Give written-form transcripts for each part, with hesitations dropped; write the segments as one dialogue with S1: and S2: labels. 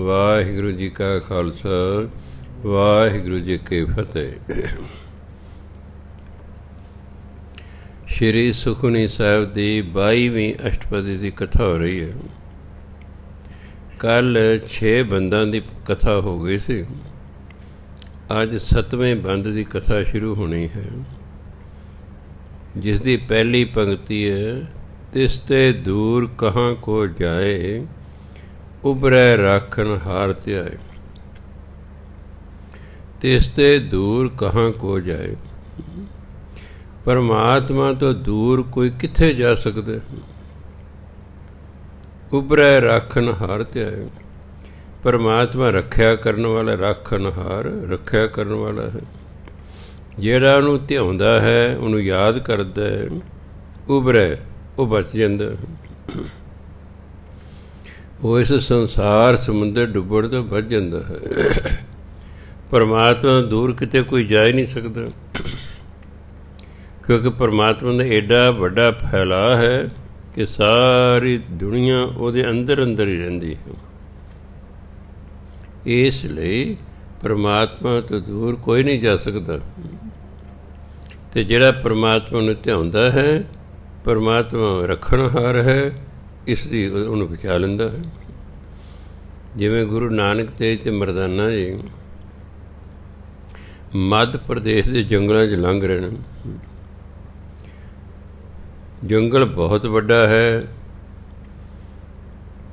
S1: ਵਾਹਿਗੁਰੂ ਜੀ ਕਾ ਖਾਲਸਾ ਵਾਹਿਗੁਰੂ ਜੀ ਕੀ ਫਤਿਹ। ਸ਼੍ਰੀ ਸੁਖਮਨੀ ਸਾਹਿਬ ਦੀ 22ਵੀਂ ਅਸ਼ਟਪਦੀ ਦੀ ਕਥਾ ਹੋ ਰਹੀ ਹੈ। ਕੱਲ੍ਹ 6 ਬੰਦਾਂ ਦੀ ਕਥਾ ਹੋ ਗਈ ਸੀ। ਅੱਜ 7ਵੇਂ ਬੰਦ ਦੀ ਕਥਾ ਸ਼ੁਰੂ ਹੋਣੀ ਹੈ, ਜਿਸ ਦੀ ਪਹਿਲੀ ਪੰਕਤੀ ਹੈ, ਤਿਸ ਤੇ ਦੂਰ ਕਹਾਂ ਕੋ ਜਾਏ, ਉਬਰੈ ਰਾਖਨ ਹਾਰ ਧਿਆਏ। ਤਿਸ ਤੇ ਦੂਰ ਕਹਾਂ ਕੋ ਜਾਏ, ਪਰਮਾਤਮਾ ਤੋਂ ਦੂਰ ਕੋਈ ਕਿੱਥੇ ਜਾ ਸਕਦਾ। ਉਬਰੈ ਰਾਖਨ ਹਾਰ ਧਿਆਏ, ਪਰਮਾਤਮਾ ਰੱਖਿਆ ਕਰਨ ਵਾਲਾ, ਰਾਖਨਹਾਰ ਰੱਖਿਆ ਕਰਨ ਵਾਲਾ ਹੈ। ਜਿਹੜਾ ਉਹਨੂੰ ਧਿਆਉਂਦਾ ਹੈ, ਉਹਨੂੰ ਯਾਦ ਕਰਦਾ ਹੈ, ਉਬਰੈ, ਉਹ ਬਚ ਜਾਂਦਾ। ਉਹ ਇਸ ਸੰਸਾਰ ਸਮੁੰਦਰ ਡੁੱਬਣ ਤੋਂ ਬਚ ਜਾਂਦਾ ਹੈ। ਪਰਮਾਤਮਾ ਦੂਰ ਕਿਤੇ ਕੋਈ ਜਾ ਹੀ ਨਹੀਂ ਸਕਦਾ, ਕਿਉਂਕਿ ਪਰਮਾਤਮਾ ਦਾ ਐਡਾ ਵੱਡਾ ਫੈਲਾਅ ਹੈ ਕਿ ਸਾਰੀ ਦੁਨੀਆ ਉਹਦੇ ਅੰਦਰ ਅੰਦਰ ਹੀ ਰਹਿੰਦੀ ਹੈ। ਇਸ ਲਈ ਪਰਮਾਤਮਾ ਤੋਂ ਦੂਰ ਕੋਈ ਨਹੀਂ ਜਾ ਸਕਦਾ। ਅਤੇ ਜਿਹੜਾ ਪਰਮਾਤਮਾ ਨੂੰ ਧਿਆਉਂਦਾ ਹੈ, ਪਰਮਾਤਮਾ ਰੱਖਣਹਾਰ ਹੈ, ਇਸ ਲਈ ਉਹਨੂੰ ਬਚਾ ਲੈਂਦਾ ਹੈ। ਜਿਵੇਂ ਗੁਰੂ ਨਾਨਕ ਤੇਜ ਅਤੇ ਮਰਦਾਨਾ ਜੀ ਮੱਧ ਪ੍ਰਦੇਸ਼ ਦੇ ਜੰਗਲਾਂ 'ਚ ਲੰਘ ਰਹੇ ਨੇ। ਜੰਗਲ ਬਹੁਤ ਵੱਡਾ ਹੈ।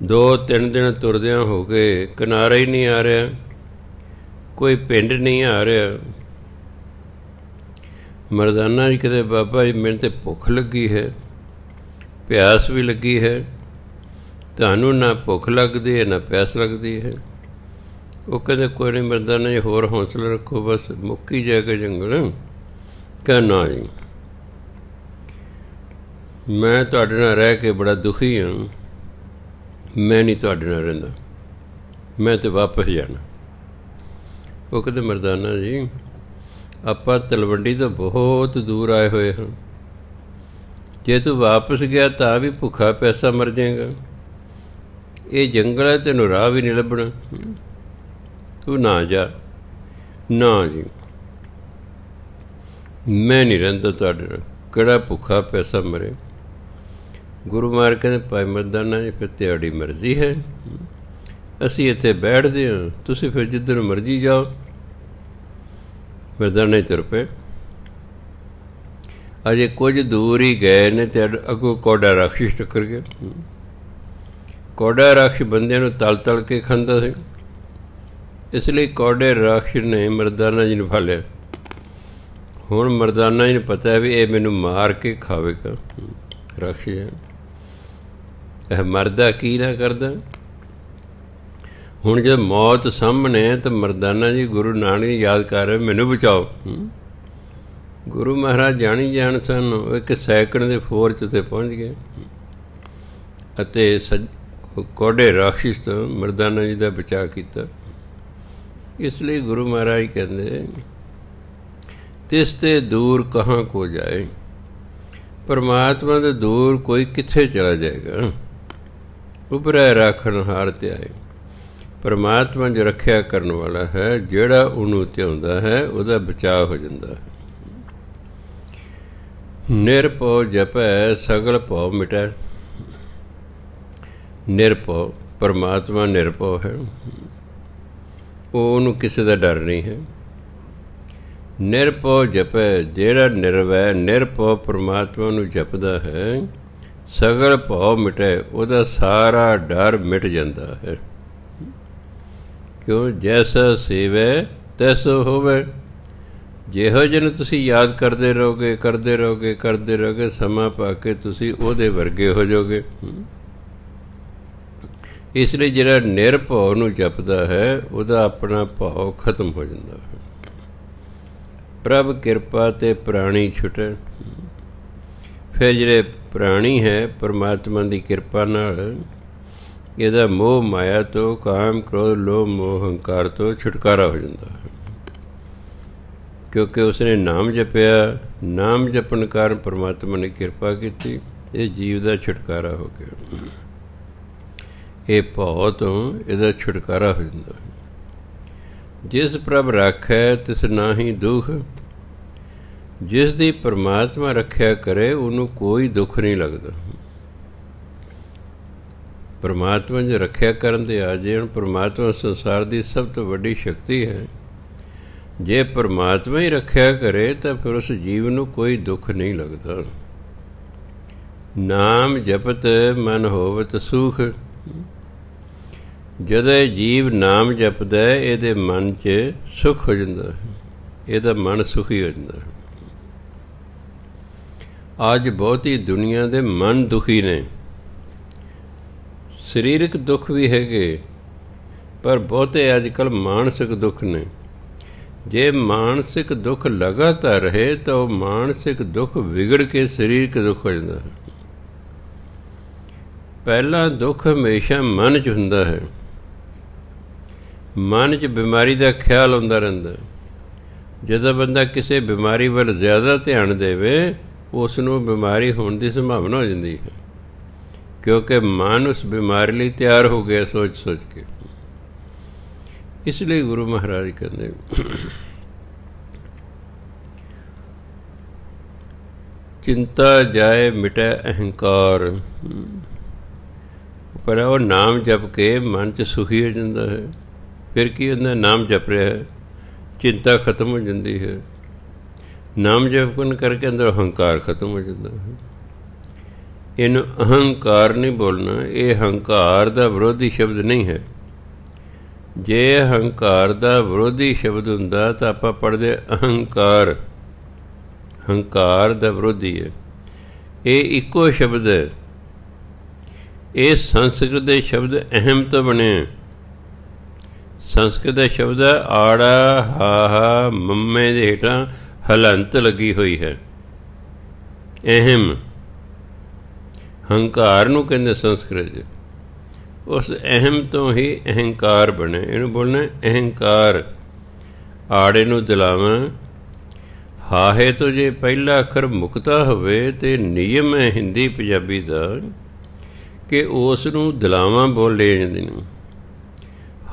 S1: 2-3 ਦਿਨ ਤੁਰਦਿਆਂ ਹੋ ਗਏ, ਕਿਨਾਰਾ ਹੀ ਨਹੀਂ ਆ ਰਿਹਾ, ਕੋਈ ਪਿੰਡ ਨਹੀਂ ਆ ਰਿਹਾ। ਮਰਦਾਨਾ ਜੀ ਕਹਿੰਦੇ, ਬਾਬਾ ਜੀ ਮੈਨੂੰ ਤਾਂ ਭੁੱਖ ਲੱਗੀ ਹੈ, ਪਿਆਸ ਵੀ ਲੱਗੀ ਹੈ। ਤੁਹਾਨੂੰ ਨਾ ਭੁੱਖ ਲੱਗਦੀ ਹੈ, ਨਾ ਪਿਆਸ ਲੱਗਦੀ ਹੈ। ਉਹ ਕਹਿੰਦੇ, ਕੋਈ ਨਹੀਂ ਮਰਦਾਨਾ ਜੀ, ਹੋਰ ਹੌਸਲਾ ਰੱਖੋ, ਬਸ ਮੁੱਕੀ ਜਾਏਗਾ ਜੰਗਲ। ਕਹਿਣਾ ਜੀ, ਮੈਂ ਤੁਹਾਡੇ ਨਾਲ ਰਹਿ ਕੇ ਬੜਾ ਦੁਖੀ ਹਾਂ, ਮੈਂ ਨਹੀਂ ਤੁਹਾਡੇ ਨਾਲ ਰਹਿੰਦਾ, ਮੈਂ ਤਾਂ ਵਾਪਸ ਜਾਣਾ। ਉਹ ਕਹਿੰਦੇ, ਮਰਦਾਨਾ ਜੀ, ਆਪਾਂ ਤਲਵੰਡੀ ਤੋਂ ਬਹੁਤ ਦੂਰ ਆਏ ਹੋਏ ਹਾਂ, ਜੇ ਤੂੰ ਵਾਪਸ ਗਿਆ ਤਾਂ ਵੀ ਭੁੱਖਾ ਪਿਆਸਾ ਮਰ ਜਾਏਗਾ। ਇਹ ਜੰਗਲ ਹੈ, ਤੈਨੂੰ ਰਾਹ ਵੀ ਨਹੀਂ ਲੱਭਣਾ, ਤੂੰ ਨਾ ਜਾ। ਨਾ ਜੀ, ਮੈਂ ਨਹੀਂ ਰਹਿੰਦਾ ਤੁਹਾਡੇ ਨਾਲ, ਕਿਹੜਾ ਭੁੱਖਾ ਪਿਆਸਾ ਮਰੇ। ਗੁਰੂ ਮਹਾਰਾਜ ਕਹਿੰਦੇ, ਭਾਈ ਮਰਦਾਨਾ ਜੀ, ਫਿਰ ਤੁਹਾਡੀ ਮਰਜ਼ੀ ਹੈ, ਅਸੀਂ ਇੱਥੇ ਬੈਠਦੇ ਹਾਂ, ਤੁਸੀਂ ਫਿਰ ਜਿੱਧਰ ਮਰਜ਼ੀ ਜਾਓ। ਮਰਦਾਨਾ ਹੀ ਤੁਰ ਪਏ। ਅਜੇ ਕੁਝ ਦੂਰ ਹੀ ਗਏ ਨੇ ਅਤੇ ਅੱਗੋਂ ਕੌਡਾ ਰਾਖਸ਼ ਟੱਕਰ ਗਿਆ। ਕੌਡਾ ਰਾਖਸ਼ ਬੰਦਿਆਂ ਨੂੰ ਤਲ ਤਲ ਕੇ ਖਾਂਦਾ ਸੀ, ਇਸ ਲਈ ਕੌਡੇ ਰਾਖਸ਼ ਨੇ ਮਰਦਾਨਾ ਜੀ ਨੂੰ ਫੜ ਲਿਆ। ਹੁਣ ਮਰਦਾਨਾ ਜੀ ਨੂੰ ਪਤਾ ਹੈ ਵੀ ਇਹ ਮੈਨੂੰ ਮਾਰ ਕੇ ਖਾਵੇਗਾ। ਰਾਖਸ਼ ਇਹ ਮਰਦਾ ਕੀ ਨਾ ਕਰਦਾ। ਹੁਣ ਜਦ ਮੌਤ ਸਾਹਮਣੇ ਤਾਂ ਮਰਦਾਨਾ ਜੀ ਗੁਰੂ ਨਾਨਕ ਜੀ ਯਾਦ ਕਰ ਰਹੇ, ਮੈਨੂੰ ਬਚਾਓ। ਗੁਰੂ ਮਹਾਰਾਜ ਜਾਣੀ ਜਾਣ ਸਨ, ਉਹ ਇੱਕ ਸੈਕਿੰਡ ਦੇ ਫੋਰ 'ਚ ਉੱਥੇ ਪਹੁੰਚ ਗਏ ਅਤੇ ਕੌਡੇ ਰਾਖਸ਼ ਤੋਂ ਮਰਦਾਨਾ ਜੀ ਦਾ ਬਚਾਅ ਕੀਤਾ। ਇਸ ਲਈ ਗੁਰੂ ਮਹਾਰਾਜ ਕਹਿੰਦੇ, ਤਿਸ ਤੇ ਦੂਰ ਕਹਾਂ ਕੋ ਜਾਏ, ਪਰਮਾਤਮਾ ਦੇ ਦੂਰ ਕੋਈ ਕਿੱਥੇ ਚਲਾ ਜਾਏਗਾ। ਉਬਰੈ ਰਾਖਨ ਹਾਰ ਧਿਆਏ, ਪਰਮਾਤਮਾ ਜੋ ਰੱਖਿਆ ਕਰਨ ਵਾਲਾ ਹੈ, ਜਿਹੜਾ ਉਹਨੂੰ ਧਿਆਉਂਦਾ ਹੈ, ਉਹਦਾ ਬਚਾਅ ਹੋ ਜਾਂਦਾ ਹੈ। ਨਿਰਭਉ ਜਪੈ ਸਗਲ ਭਉ ਮਿਟੈ। ਨਿਰਭਉ, ਪਰਮਾਤਮਾ ਨਿਰਭਉ ਹੈ, ਉਹਨੂੰ ਕਿਸੇ ਦਾ ਡਰ ਨਹੀਂ ਹੈ। ਨਿਰਭਉ ਜਪੈ, ਜਿਹੜਾ ਨਿਰਵੈ ਨਿਰਭਉ ਪਰਮਾਤਮਾ ਨੂੰ ਜਪਦਾ ਹੈ, ਸਗਲ ਭਉ ਮਿਟੈ, ਉਹਦਾ ਸਾਰਾ ਡਰ ਮਿਟ ਜਾਂਦਾ ਹੈ। ਕਿਉਂ? ਜੈਸਾ ਸੇਵੈ ਤੈਸੋ ਹੋਵੇ। ਜਿਹੋ ਜਿਹਨੂੰ ਤੁਸੀਂ ਯਾਦ ਕਰਦੇ ਰਹੋਗੇ, ਕਰਦੇ ਰਹੋਗੇ, ਕਰਦੇ ਰਹੋਗੇ, ਸਮਾਂ ਪਾ ਕੇ ਤੁਸੀਂ ਉਹਦੇ ਵਰਗੇ ਹੋ ਜਾਓਗੇ। ਇਸ ਲਈ ਜਿਹੜਾ ਨਿਰਭਉ ਨੂੰ ਜਪਦਾ ਹੈ, ਉਹਦਾ ਆਪਣਾ ਭਾਵ ਖਤਮ ਹੋ ਜਾਂਦਾ ਹੈ। ਪ੍ਰਭ ਕਿਰਪਾ ਤੇ ਪ੍ਰਾਣੀ ਛੁਟੇ। ਫਿਰ ਜਿਹੜੇ ਪ੍ਰਾਣੀ ਹੈ, ਪਰਮਾਤਮਾ ਦੀ ਕਿਰਪਾ ਨਾਲ ਇਹਦਾ ਮੋਹ ਮਾਇਆ ਤੋਂ, ਕਾਮ ਕ੍ਰੋਧ ਲੋਭ ਮੋਹ ਹੰਕਾਰ ਤੋਂ ਛੁਟਕਾਰਾ ਹੋ ਜਾਂਦਾ ਹੈ। ਕਿਉਂਕਿ ਉਸਨੇ ਨਾਮ ਜਪਿਆ, ਨਾਮ ਜਪਣ ਕਾਰਨ ਪਰਮਾਤਮਾ ਨੇ ਕਿਰਪਾ ਕੀਤੀ, ਇਹ ਜੀਵ ਦਾ ਛੁਟਕਾਰਾ ਹੋ ਗਿਆ। ਇਹ ਭਉ ਤੋਂ ਇਹਦਾ ਛੁਟਕਾਰਾ ਹੋ ਜਾਂਦਾ। ਜਿਸ ਪ੍ਰਭ ਰਾਖੈ ਤਿਸ ਨਾਹੀ ਦੁਖ, ਜਿਸ ਦੀ ਪਰਮਾਤਮਾ ਰੱਖਿਆ ਕਰੇ ਉਹਨੂੰ ਕੋਈ ਦੁੱਖ ਨਹੀਂ ਲੱਗਦਾ। ਪਰਮਾਤਮਾ ਜੇ ਰੱਖਿਆ ਕਰਨ ਦੇ ਆ ਜੇ, ਹੁਣ ਪਰਮਾਤਮਾ ਸੰਸਾਰ ਦੀ ਸਭ ਤੋਂ ਵੱਡੀ ਸ਼ਕਤੀ ਹੈ। ਜੇ ਪਰਮਾਤਮਾ ਹੀ ਰੱਖਿਆ ਕਰੇ ਤਾਂ ਫਿਰ ਉਸ ਜੀਵ ਨੂੰ ਕੋਈ ਦੁੱਖ ਨਹੀਂ ਲੱਗਦਾ। ਨਾਮ ਜਪਤ ਮਨ ਹੋਵਤ ਸੁਖ, ਜਦੋਂ ਜੀਵ ਨਾਮ ਜਪਦਾ ਇਹਦੇ ਮਨ 'ਚ ਸੁਖ ਹੋ ਜਾਂਦਾ, ਇਹਦਾ ਮਨ ਸੁਖੀ ਹੋ ਜਾਂਦਾ। ਅੱਜ ਬਹੁਤੀ ਦੁਨੀਆ ਦੇ ਮਨ ਦੁਖੀ ਨੇ, ਸਰੀਰਕ ਦੁੱਖ ਵੀ ਹੈਗੇ, ਪਰ ਬਹੁਤੇ ਅੱਜ ਕੱਲ੍ਹ ਮਾਨਸਿਕ ਦੁੱਖ ਨੇ। ਜੇ ਮਾਨਸਿਕ ਦੁੱਖ ਲਗਾਤਾਰ ਰਹੇ ਤਾਂ ਉਹ ਮਾਨਸਿਕ ਦੁੱਖ ਵਿਗੜ ਕੇ ਸਰੀਰਕ ਦੁੱਖ ਹੋ ਜਾਂਦਾ ਹੈ। ਪਹਿਲਾ ਦੁੱਖ ਹਮੇਸ਼ਾ ਮਨ 'ਚ ਹੁੰਦਾ ਹੈ, ਮਨ 'ਚ ਬਿਮਾਰੀ ਦਾ ਖਿਆਲ ਆਉਂਦਾ ਰਹਿੰਦਾ। ਜਦੋਂ ਬੰਦਾ ਕਿਸੇ ਬਿਮਾਰੀ ਵੱਲ ਜ਼ਿਆਦਾ ਧਿਆਨ ਦੇਵੇ, ਉਸ ਨੂੰ ਬਿਮਾਰੀ ਹੋਣ ਦੀ ਸੰਭਾਵਨਾ ਹੋ ਜਾਂਦੀ ਹੈ, ਕਿਉਂਕਿ ਮਨ ਉਸ ਬਿਮਾਰੀ ਲਈ ਤਿਆਰ ਹੋ ਗਿਆ ਸੋਚ ਸੋਚ ਕੇ। ਇਸ ਲਈ ਗੁਰੂ ਮਹਾਰਾਜ ਕਹਿੰਦੇ ਚਿੰਤਾ ਜਾਏ ਮਿਟੇ ਅਹੰਕਾਰ, ਪਰ ਉਹ ਨਾਮ ਜਪ ਕੇ ਮਨ 'ਚ ਸੁਖੀ ਹੋ ਜਾਂਦਾ ਹੈ। ਫਿਰ ਕੀ ਹੁੰਦਾ, ਨਾਮ ਜਪ ਰਿਹਾ ਹੈ, ਚਿੰਤਾ ਖਤਮ ਹੋ ਜਾਂਦੀ ਹੈ। ਨਾਮ ਜਪਨ ਕਰਕੇ ਅੰਦਰ ਅਹੰਕਾਰ ਖਤਮ ਹੋ ਜਾਂਦਾ ਹੈ। ਇਹਨੂੰ ਅਹੰਕਾਰ ਨਹੀਂ ਬੋਲਣਾ, ਇਹ ਹੰਕਾਰ ਦਾ ਵਿਰੋਧੀ ਸ਼ਬਦ ਨਹੀਂ ਹੈ। ਜੇ ਹੰਕਾਰ ਦਾ ਵਿਰੋਧੀ ਸ਼ਬਦ ਹੁੰਦਾ ਤਾਂ ਆਪਾਂ ਪੜ੍ਹਦੇ ਅਹੰਕਾਰ, ਹੰਕਾਰ ਦਾ ਵਿਰੋਧੀ ਹੈ। ਇਹ ਇੱਕੋ ਸ਼ਬਦ ਹੈ। ਇਹ ਸੰਸਕ੍ਰਿਤ ਦੇ ਸ਼ਬਦ ਅਹਿਮ ਤੋਂ ਬਣੇ। ਸੰਸਕ੍ਰਿਤ ਦਾ ਸ਼ਬਦ ਹੈ ਆੜਾ ਹਾਹਾ ਮੰਮੇ ਦੇ ਹੇਠਾਂ ਹਲੰਤ ਲੱਗੀ ਹੋਈ ਹੈ। ਅਹਿਮ ਹੰਕਾਰ ਨੂੰ ਕਹਿੰਦੇ ਸੰਸਕ੍ਰਿਤ 'ਚ। ਉਸ ਅਹਿਮ ਤੋਂ ਹੀ ਅਹੰਕਾਰ ਬਣੇ। ਇਹਨੂੰ ਬੋਲਣਾ ਅਹੰਕਾਰ। ਆੜੇ ਨੂੰ ਦਿਲਾਵਾਂ, ਹਾਹੇ ਤੋਂ ਜੇ ਪਹਿਲਾ ਅੱਖਰ ਮੁਕਤਾ ਹੋਵੇ ਤੇ ਨਿਯਮ ਹੈ ਹਿੰਦੀ ਪੰਜਾਬੀ ਦਾ ਕਿ ਉਸ ਨੂੰ ਦਿਲਾਵਾਂ ਬੋਲ ਲਏ ਜਾਂਦੇ ਨੇ।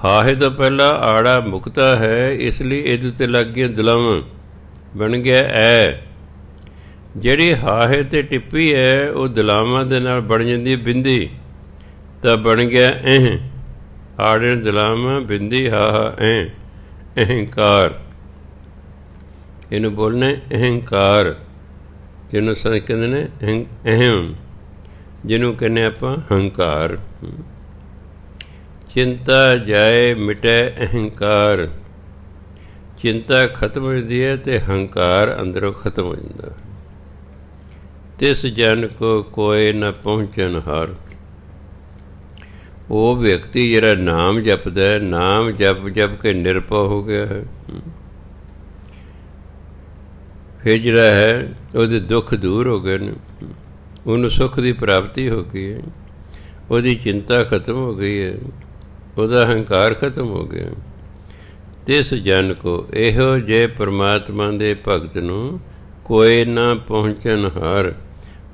S1: ਹਾਹੇ ਤੋਂ ਪਹਿਲਾਂ ਆੜਾ ਮੁਕਤਾ ਹੈ, ਇਸ ਲਈ ਇਹਦੇ ਉੱਤੇ ਲੱਗ ਗਈਆਂ ਦਿਲਾਵਾਂ, ਬਣ ਗਿਆ ਐ। ਜਿਹੜੀ ਹਾਹੇ 'ਤੇ ਟਿੱਪੀ ਹੈ ਉਹ ਦਿਲਾਵਾਂ ਦੇ ਨਾਲ ਬਣ ਜਾਂਦੀ ਹੈ ਬਿੰਦੀ, ਤਾਂ ਬਣ ਗਿਆ ਐਂ। ਆੜੇ ਦਿਲਾਵਾਂ ਬਿੰਦੀ ਹਾਹਾ ਐਂ, ਅਹੰਕਾਰ। ਇਹਨੂੰ ਬੋਲਣਾ ਅਹੰਕਾਰ, ਜਿਹਨੂੰ ਸੰਤ ਕਹਿੰਦੇ ਨੇ ਅਹਿਮ, ਜਿਹਨੂੰ ਕਹਿੰਦੇ ਆਪਾਂ ਹੰਕਾਰ। ਚਿੰਤਾ ਜਾਏ ਮਿਟੇ ਅਹੰਕਾਰ, ਚਿੰਤਾ ਖਤਮ ਹੋ ਜਾਂਦੀ ਹੈ ਅਤੇ ਹੰਕਾਰ ਅੰਦਰੋਂ ਖਤਮ ਹੋ ਜਾਂਦਾ। ਤਿਸ ਜਨ ਕੋ ਕੋਇ ਨਾ ਪਹੁੰਚਨ ਹਾਰ, ਉਹ ਵਿਅਕਤੀ ਜਿਹੜਾ ਨਾਮ ਜਪਦਾ, ਨਾਮ ਜਪ ਜਪ ਕੇ ਨਿਰਭਉ ਹੋ ਗਿਆ ਹੈ, ਫਿਰ ਜਿਹੜਾ ਹੈ ਉਹਦੇ ਦੁੱਖ ਦੂਰ ਹੋ ਗਏ ਨੇ, ਉਹਨੂੰ ਸੁੱਖ ਦੀ ਪ੍ਰਾਪਤੀ ਹੋ ਗਈ ਹੈ, ਉਹਦੀ ਚਿੰਤਾ ਖਤਮ ਹੋ ਗਈ ਹੈ, ਉਹਦਾ ਹੰਕਾਰ ਖਤਮ ਹੋ ਗਿਆ। ਤਿਸ ਜਨ ਕੋ, ਇਹੋ ਜਿਹੇ ਪਰਮਾਤਮਾ ਦੇ ਭਗਤ ਨੂੰ ਕੋਈ ਨਾ ਪਹੁੰਚਣ ਹਾਰ,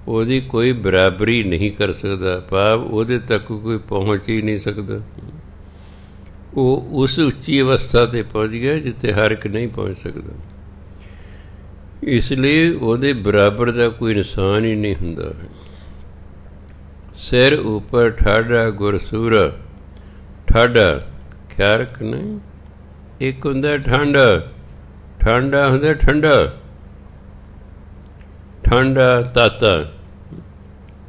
S1: ਉਹਦੀ ਕੋਈ ਬਰਾਬਰੀ ਨਹੀਂ ਕਰ ਸਕਦਾ, ਭਾਵ ਉਹਦੇ ਤੱਕ ਕੋਈ ਪਹੁੰਚ ਹੀ ਨਹੀਂ ਸਕਦਾ। ਉਹ ਉਸ ਉੱਚੀ ਅਵਸਥਾ 'ਤੇ ਪਹੁੰਚ ਗਿਆ ਜਿੱਥੇ ਹਰ ਇੱਕ ਨਹੀਂ ਪਹੁੰਚ ਸਕਦਾ। ਇਸ ਲਈ ਉਹਦੇ ਬਰਾਬਰ ਦਾ ਕੋਈ ਇਨਸਾਨ ਹੀ ਨਹੀਂ ਹੁੰਦਾ। ਸਿਰ ਉੱਪਰ ਠਾਡਾ ਗੁਰਸੂਰਾ, ਠਾਡਾ ਖਿਆਲ ਰੱਖਣਾ, ਇੱਕ ਹੁੰਦਾ ਠੰਡਾ, ਠੰਡਾ ਹੁੰਦਾ ਠੰਡਾ, ਠੰਡਾ ਤਾਤਾ,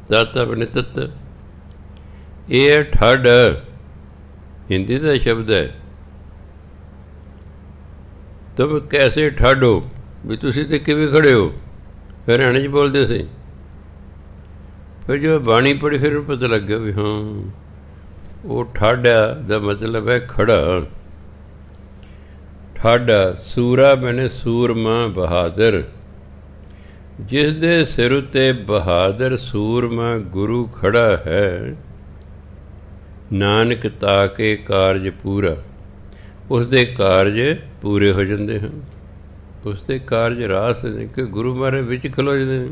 S1: ਤਾਤਾ ਬਣੇ ਤੱਤ। ਇਹ ਠੱਡ ਹਿੰਦੀ ਦਾ ਸ਼ਬਦ ਹੈ। ਤੁਮ ਕੈਸੇ ਠੱਡ ਹੋ, ਵੀ ਤੁਸੀਂ ਤੇ ਕਿਵੇਂ ਖੜੇ ਹੋ, ਫਿਰ ਹਰਿਆਣੇ 'ਚ ਬੋਲਦੇ ਸੀ। ਫਿਰ ਜੋ ਬਾਣੀ ਪੜ੍ਹੀ ਫਿਰ ਪਤਾ ਲੱਗਿਆ ਵੀ ਹਾਂ ਉਹ ਠਾਡਾ ਦਾ ਮਤਲਬ ਹੈ ਖੜਾ। ਠਾਡਾ ਸੂਰਾ ਬਣੇ ਸੂਰਮਾ ਬਹਾਦਰ, ਜਿਸ ਦੇ ਸਿਰ ਉੱਤੇ ਬਹਾਦਰ ਸੂਰਮਾ ਗੁਰੂ ਖੜਾ ਹੈ। ਨਾਨਕ ਤਾਕੇ ਕਾਰਜ ਪੂਰਾ, ਉਸ ਦੇ ਕਾਰਜ ਪੂਰੇ ਹੋ ਜਾਂਦੇ ਹਨ, ਉਸ ਦੇ ਕਾਰਜ ਰਾਸ ਨੇ ਕਿ ਗੁਰੂ ਮਹਾਰਾਜ ਵਿੱਚ ਖਲੋ ਜਾਂਦੇ ਨੇ।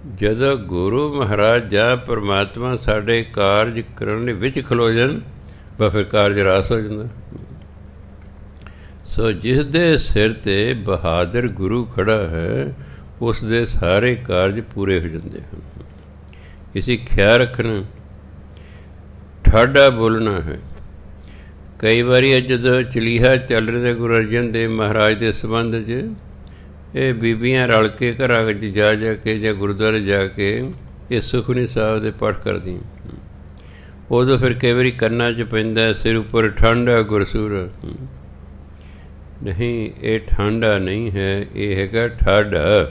S1: ਜਦੋਂ ਗੁਰੂ ਮਹਾਰਾਜ ਜਾਂ ਪਰਮਾਤਮਾ ਸਾਡੇ ਕਾਰਜ ਕਰਨ ਦੇ ਵਿੱਚ ਖਲੋ ਜਾਣ ਬਸ ਫਿਰ ਕਾਰਜ ਰਾਸ ਹੋ ਜਾਂਦਾ। ਸੋ ਜਿਸ ਦੇ ਸਿਰ 'ਤੇ ਬਹਾਦਰ ਗੁਰੂ ਖੜਾ ਹੈ ਉਸ ਦੇ ਸਾਰੇ ਕਾਰਜ ਪੂਰੇ ਹੋ ਜਾਂਦੇ ਹਨ। ਇਸੇ ਖਿਆਲ ਰੱਖਣਾ, ਠਾਡਾ ਬੋਲਣਾ ਹੈ। ਕਈ ਵਾਰੀ ਜਦੋਂ ਚਲੀਹਾ ਚੱਲ ਰਿਹਾ ਗੁਰੂ ਅਰਜਨ ਦੇਵ ਮਹਾਰਾਜ ਦੇ ਸੰਬੰਧ 'ਚ ਇਹ ਬੀਬੀਆਂ ਰਲ ਕੇ ਘਰਾਂ ਵਿੱਚ ਜਾ ਕੇ ਜਾਂ ਗੁਰਦੁਆਰੇ ਜਾ ਕੇ ਇਹ ਸੁਖਮਨੀ ਸਾਹਿਬ ਦੇ ਪਾਠ ਕਰਦੀਆਂ। ਉਦੋਂ ਫਿਰ ਕਈ ਵਾਰੀ ਕੰਨਾਂ 'ਚ ਪੈਂਦਾ ਸਿਰ ਉੱਪਰ ਠਾਂਡਾ ਗੁਰਸੂਰ। ਨਹੀਂ, ਇਹ ਠਾਂਡਾ ਨਹੀਂ ਹੈ, ਇਹ ਹੈਗਾ ਠਾਡਾ।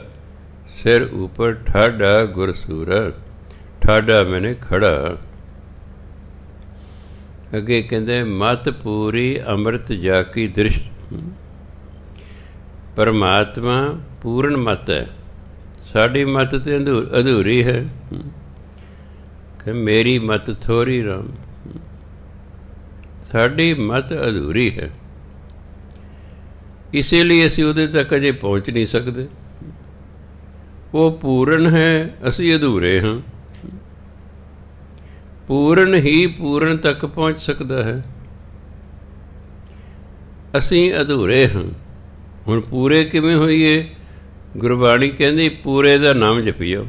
S1: ਸਿਰ ਉੱਪਰ ਠਾਡਾ ਗੁਰਸੂਰ। ਠਾਡਾ ਮੈਨੇ ਖੜਾ। ਅੱਗੇ ਕਹਿੰਦੇ ਮਤ ਪੂਰੀ ਅੰਮ੍ਰਿਤ ਜਾ ਕੀ ਦ੍ਰਿਸ਼ਟ। ਪਰਮਾਤਮਾ ਪੂਰਨ ਮਤ ਹੈ, ਸਾਡੀ ਮਤ ਤੇ ਅਧੂਰੀ ਹੈ ਕਿ ਮੇਰੀ ਮਤ ਥੋੜੀ ਰਾਮ। ਸਾਡੀ ਮਤ ਅਧੂਰੀ ਹੈ, ਇਸੇ ਲਈ ਅਸੀਂ ਉਹਦੇ ਤੱਕ ਅਜੇ ਪਹੁੰਚ ਨਹੀਂ ਸਕਦੇ। ਉਹ ਪੂਰਨ ਹੈ, ਅਸੀਂ ਅਧੂਰੇ ਹਾਂ। ਪੂਰਨ ਹੀ ਪੂਰਨ ਤੱਕ ਪਹੁੰਚ ਸਕਦਾ ਹੈ, ਅਸੀਂ ਅਧੂਰੇ ਹਾਂ। ਹੁਣ ਪੂਰੇ ਕਿਵੇਂ ਹੋਈਏ? ਗੁਰਬਾਣੀ ਕਹਿੰਦੀ ਪੂਰੇ ਦਾ ਨਾਮ ਜਪੀਓ,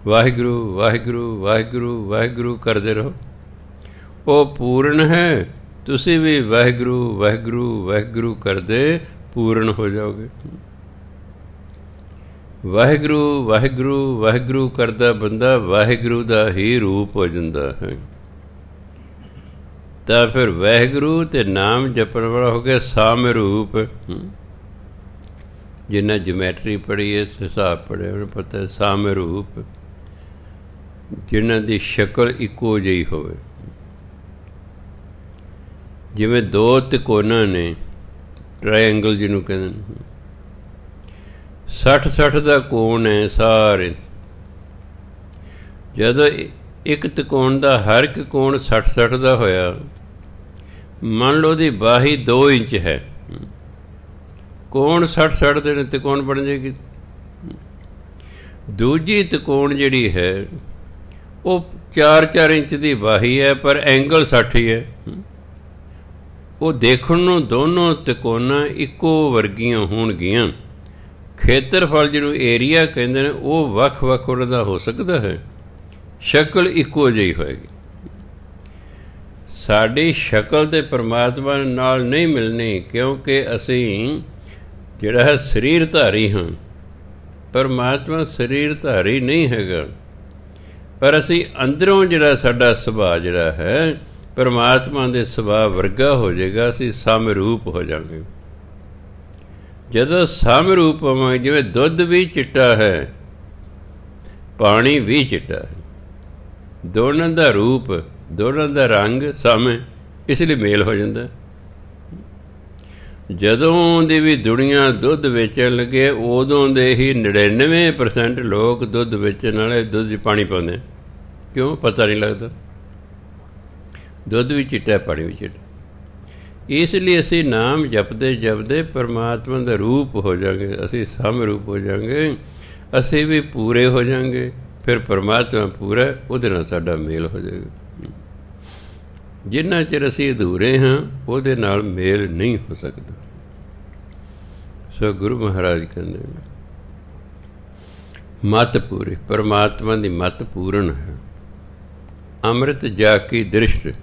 S1: ਵਾਹਿਗੁਰੂ ਵਾਹਿਗੁਰੂ ਵਾਹਿਗੁਰੂ ਵਾਹਿਗੁਰੂ ਕਰਦੇ ਰਹੋ। ਉਹ ਪੂਰਨ ਹੈ, ਤੁਸੀਂ ਵੀ ਵਾਹਿਗੁਰੂ ਵਾਹਿਗੁਰੂ ਵਾਹਿਗੁਰੂ ਕਰਦੇ ਪੂਰਨ ਹੋ ਜਾਓਗੇ। ਵਾਹਿਗੁਰੂ ਵਾਹਿਗੁਰੂ ਵਾਹਿਗੁਰੂ ਕਰਦਾ ਬੰਦਾ ਵਾਹਿਗੁਰੂ ਦਾ ਹੀ ਰੂਪ ਹੋ ਜਾਂਦਾ ਹੈ। ਤਾਂ ਫਿਰ ਵਾਹਿਗੁਰੂ ਤੇ ਨਾਮ ਜਪਣ ਵਾਲਾ ਹੋ ਗਿਆ ਸਾਮਰੂਪ। ਜਿੰਨਾ ਜਿਓਮੈਟਰੀ ਪੜ੍ਹੀ ਹੈ, ਹਿਸਾਬ ਪੜ੍ਹਿਆ, ਉਹਨੂੰ ਪਤਾ ਸਾਮਰੂਪ, ਜਿਨ੍ਹਾਂ ਦੀ ਸ਼ਕਲ ਇੱਕੋ ਜਿਹੀ ਹੋਵੇ। ਜਿਵੇਂ ਦੋ ਤਿਕੋਣਾ ਨੇ, ਟਰਾਇੰਗਲ ਜਿਹਨੂੰ ਕਹਿੰਦੇ ਨੇ, 60-60 ਦਾ ਕੋਣ ਹੈ ਸਾਰੇ। ਜਦੋਂ ਇੱਕ ਤਿਕੋਣ ਦਾ ਹਰ ਇੱਕ ਕੋਣ 60-60 ਦਾ ਹੋਇਆ, ਮੰਨ ਲਓ ਉਹਦੀ ਬਾਹੀ 2 ਇੰਚ ਹੈ, ਕੋਣ 60-60 ਦੇ ਨੇ, ਤਿਕੋਣ ਬਣ ਜਾਏਗੀ। ਦੂਜੀ ਤਿਕੋਣ ਜਿਹੜੀ ਹੈ ਉਹ 4-4 ਇੰਚ ਦੀ ਬਾਹੀ ਹੈ, ਪਰ ਐਂਗਲ 60 ਹੀ ਹੈ। ਉਹ ਦੇਖਣ ਨੂੰ ਦੋਨੋਂ ਤਿਕੋਣਾਂ ਇੱਕੋ ਵਰਗੀਆਂ ਹੋਣਗੀਆਂ। ਖੇਤਰਫਲ ਜਿਹਨੂੰ ਏਰੀਆ ਕਹਿੰਦੇ ਨੇ ਉਹ ਵੱਖ-ਵੱਖ ਉਹਨਾਂ ਦਾ ਹੋ ਸਕਦਾ ਹੈ, ਸ਼ਕਲ ਇੱਕੋ ਜਿਹੀ ਹੋਏਗੀ। ਸਾਡੀ ਸ਼ਕਲ ਤੇ ਪਰਮਾਤਮਾ ਨਾਲ ਨਹੀਂ ਮਿਲਣੀ, ਕਿਉਂਕਿ ਅਸੀਂ ਜਿਹੜਾ ਹੈ ਸਰੀਰ ਧਾਰੀ ਹਾਂ। ਪਰਮਾਤਮਾ ਸਰੀਰ ਧਾਰੀ ਨਹੀਂ ਹੈਗਾ, ਪਰ ਅਸੀਂ ਅੰਦਰੋਂ ਜਿਹੜਾ ਸਾਡਾ ਸੁਭਾਅ ਜਿਹੜਾ ਹੈ ਪਰਮਾਤਮਾ ਦੇ ਸੁਭਾਅ ਵਰਗਾ ਹੋ ਜਾਏਗਾ। ਅਸੀਂ ਸਮਰੂਪ ਹੋ ਜਾਵਾਂਗੇ। ਜਦੋਂ ਸਮਰੂਪ ਹੋਵਾਂਗੇ, ਜਿਵੇਂ ਦੁੱਧ ਵੀ ਚਿੱਟਾ ਹੈ, ਪਾਣੀ ਵੀ ਚਿੱਟਾ ਹੈ, ਦੋਨਾਂ ਦਾ ਰੂਪ, ਦੋਨਾਂ ਦਾ ਰੰਗ ਸਾਹਮਣੇ, ਇਸ ਲਈ ਮੇਲ ਹੋ ਜਾਂਦਾ। ਜਦੋਂ ਦੀ ਵੀ ਦੁਨੀਆ ਦੁੱਧ ਵੇਚਣ ਲੱਗੇ, ਉਦੋਂ ਦੇ ਹੀ 99% ਲੋਕ ਦੁੱਧ ਵੇਚਣ ਵਾਲੇ ਦੁੱਧ 'ਚ ਪਾਣੀ ਪਾਉਂਦੇ। ਕਿਉਂ? ਪਤਾ ਨਹੀਂ ਲੱਗਦਾ। ਦੁੱਧ ਵੀ ਚਿੱਟਾ, ਪਾਣੀ ਵੀ ਚਿੱਟਾ। ਇਸ ਲਈ ਅਸੀਂ ਨਾਮ ਜਪਦੇ ਜਪਦੇ ਪਰਮਾਤਮਾ ਦਾ ਰੂਪ ਹੋ ਜਾਵਾਂਗੇ, ਅਸੀਂ ਸਮਰੂਪ ਹੋ ਜਾਵਾਂਗੇ, ਅਸੀਂ ਵੀ ਪੂਰੇ ਹੋ ਜਾਵਾਂਗੇ। ਫਿਰ ਪਰਮਾਤਮਾ ਪੂਰਾ, ਉਹਦੇ ਨਾਲ ਸਾਡਾ ਮੇਲ ਹੋ ਜਾਏਗਾ। ਜਿੰਨਾ ਚਿਰ ਅਸੀਂ ਅਧੂਰੇ ਹਾਂ ਉਹਦੇ ਨਾਲ ਮੇਲ ਨਹੀਂ ਹੋ ਸਕਦਾ। ਸੋ ਗੁਰੂ ਮਹਾਰਾਜ ਕਹਿੰਦੇ ਮਤ ਪੂਰੀ, ਪਰਮਾਤਮਾ ਦੀ ਮਤ ਪੂਰਨ ਹੈ। ਅੰਮ੍ਰਿਤ ਜਾ ਕੀ ਦ੍ਰਿਸ਼ਟ,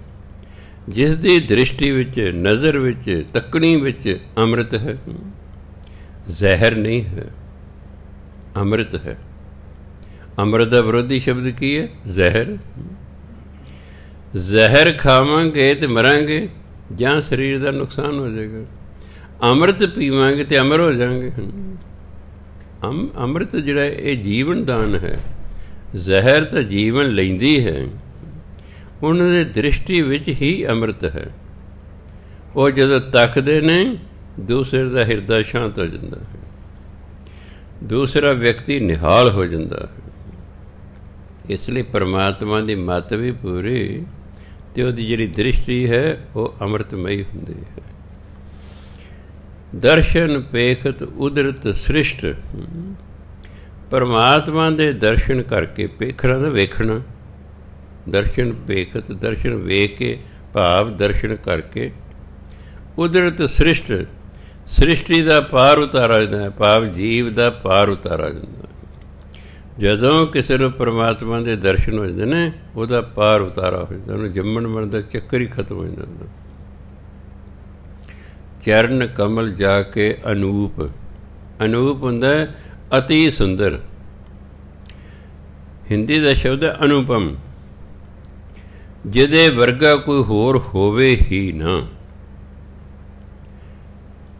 S1: ਜਿਸ ਦੀ ਦ੍ਰਿਸ਼ਟੀ ਵਿੱਚ, ਨਜ਼ਰ ਵਿੱਚ, ਤੱਕਣੀ ਵਿੱਚ ਅੰਮ੍ਰਿਤ ਹੈ, ਜ਼ਹਿਰ ਨਹੀਂ ਹੈ, ਅੰਮ੍ਰਿਤ ਹੈ। ਅੰਮ੍ਰਿਤ ਦਾ ਵਿਰੋਧੀ ਸ਼ਬਦ ਕੀ ਹੈ? ਜ਼ਹਿਰ। ਜ਼ਹਿਰ ਖਾਵਾਂਗੇ ਤੇ ਮਰਾਂਗੇ ਜਾਂ ਸਰੀਰ ਦਾ ਨੁਕਸਾਨ ਹੋ ਜਾਏਗਾ। ਅੰਮ੍ਰਿਤ ਪੀਵਾਂਗੇ ਤੇ ਅਮਰ ਹੋ ਜਾਵਾਂਗੇ। ਅੰਮ੍ਰਿਤ ਜਿਹੜਾ ਇਹ ਜੀਵਨ ਦਾਨ ਹੈ। ਜ਼ਹਿਰ ਤਾਂ ਜੀਵਨ ਲੈਂਦੀ ਹੈ, ਉਹਨਾਂ ਦੀ ਦ੍ਰਿਸ਼ਟੀ ਵਿੱਚ ਹੀ ਅੰਮ੍ਰਿਤ ਹੈ। ਉਹ ਜਦੋਂ ਤੱਕਦੇ ਨੇ, ਦੂਸਰੇ ਦਾ ਹਿਰਦਾ ਸ਼ਾਂਤ ਹੋ ਜਾਂਦਾ ਹੈ, ਦੂਸਰਾ ਵਿਅਕਤੀ ਨਿਹਾਲ ਹੋ ਜਾਂਦਾ ਹੈ। ਇਸ ਲਈ ਪਰਮਾਤਮਾ ਦੀ ਮੱਤ ਵੀ ਪੂਰੀ ਅਤੇ ਉਹਦੀ ਜਿਹੜੀ ਦ੍ਰਿਸ਼ਟੀ ਹੈ ਉਹ ਅੰਮ੍ਰਿਤਮਈ ਹੁੰਦੀ ਹੈ। ਦਰਸ਼ਨ ਪੇਖਤ ਉਦਰਤ ਸ੍ਰਿਸ਼ਟ, परमात्मा दे दर्शन करके पेखना दा वेखना, दर्शन पेखत दर्शन वेख के भाव दर्शन करके कुदरत सृष्ट सृष्टि का पार उतारा जाता है, भाव जीव का पार उतारा जाता है। जदों किसी को परमात्मा के दर्शन हो जाते हैं वह पार उतारा हो जाता, उन्हें जम्मण मरण का चक्कर ही खत्म हो जाता। चरण कमल जाके अनूप, अनूप हुंदा अति सुंदर, हिंदी का शब्द है अनुपम, जिहदे वर्गा कोई होर होवे ही ना।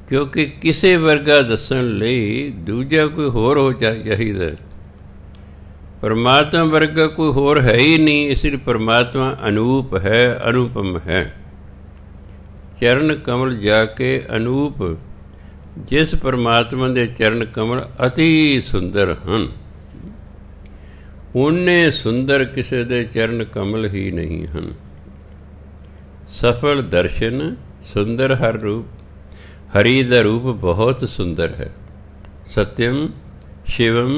S1: क्योंकि किसी वर्गा दसन लई दूजा कोई होर हो चाहिए, परमात्मा वर्गा कोई होर है ही नहीं, इसलिए परमात्मा अनूप है, अनुपम है। चरण कमल जाके अनूप, जिस परमात्मा के चरण कमल अति सुंदर हैं, उन्ने सुंदर किसी के चरण कमल ही नहीं हैं। सफल दर्शन सुंदर हर रूप, हरि का रूप बहुत सुंदर है। सत्यम शिवम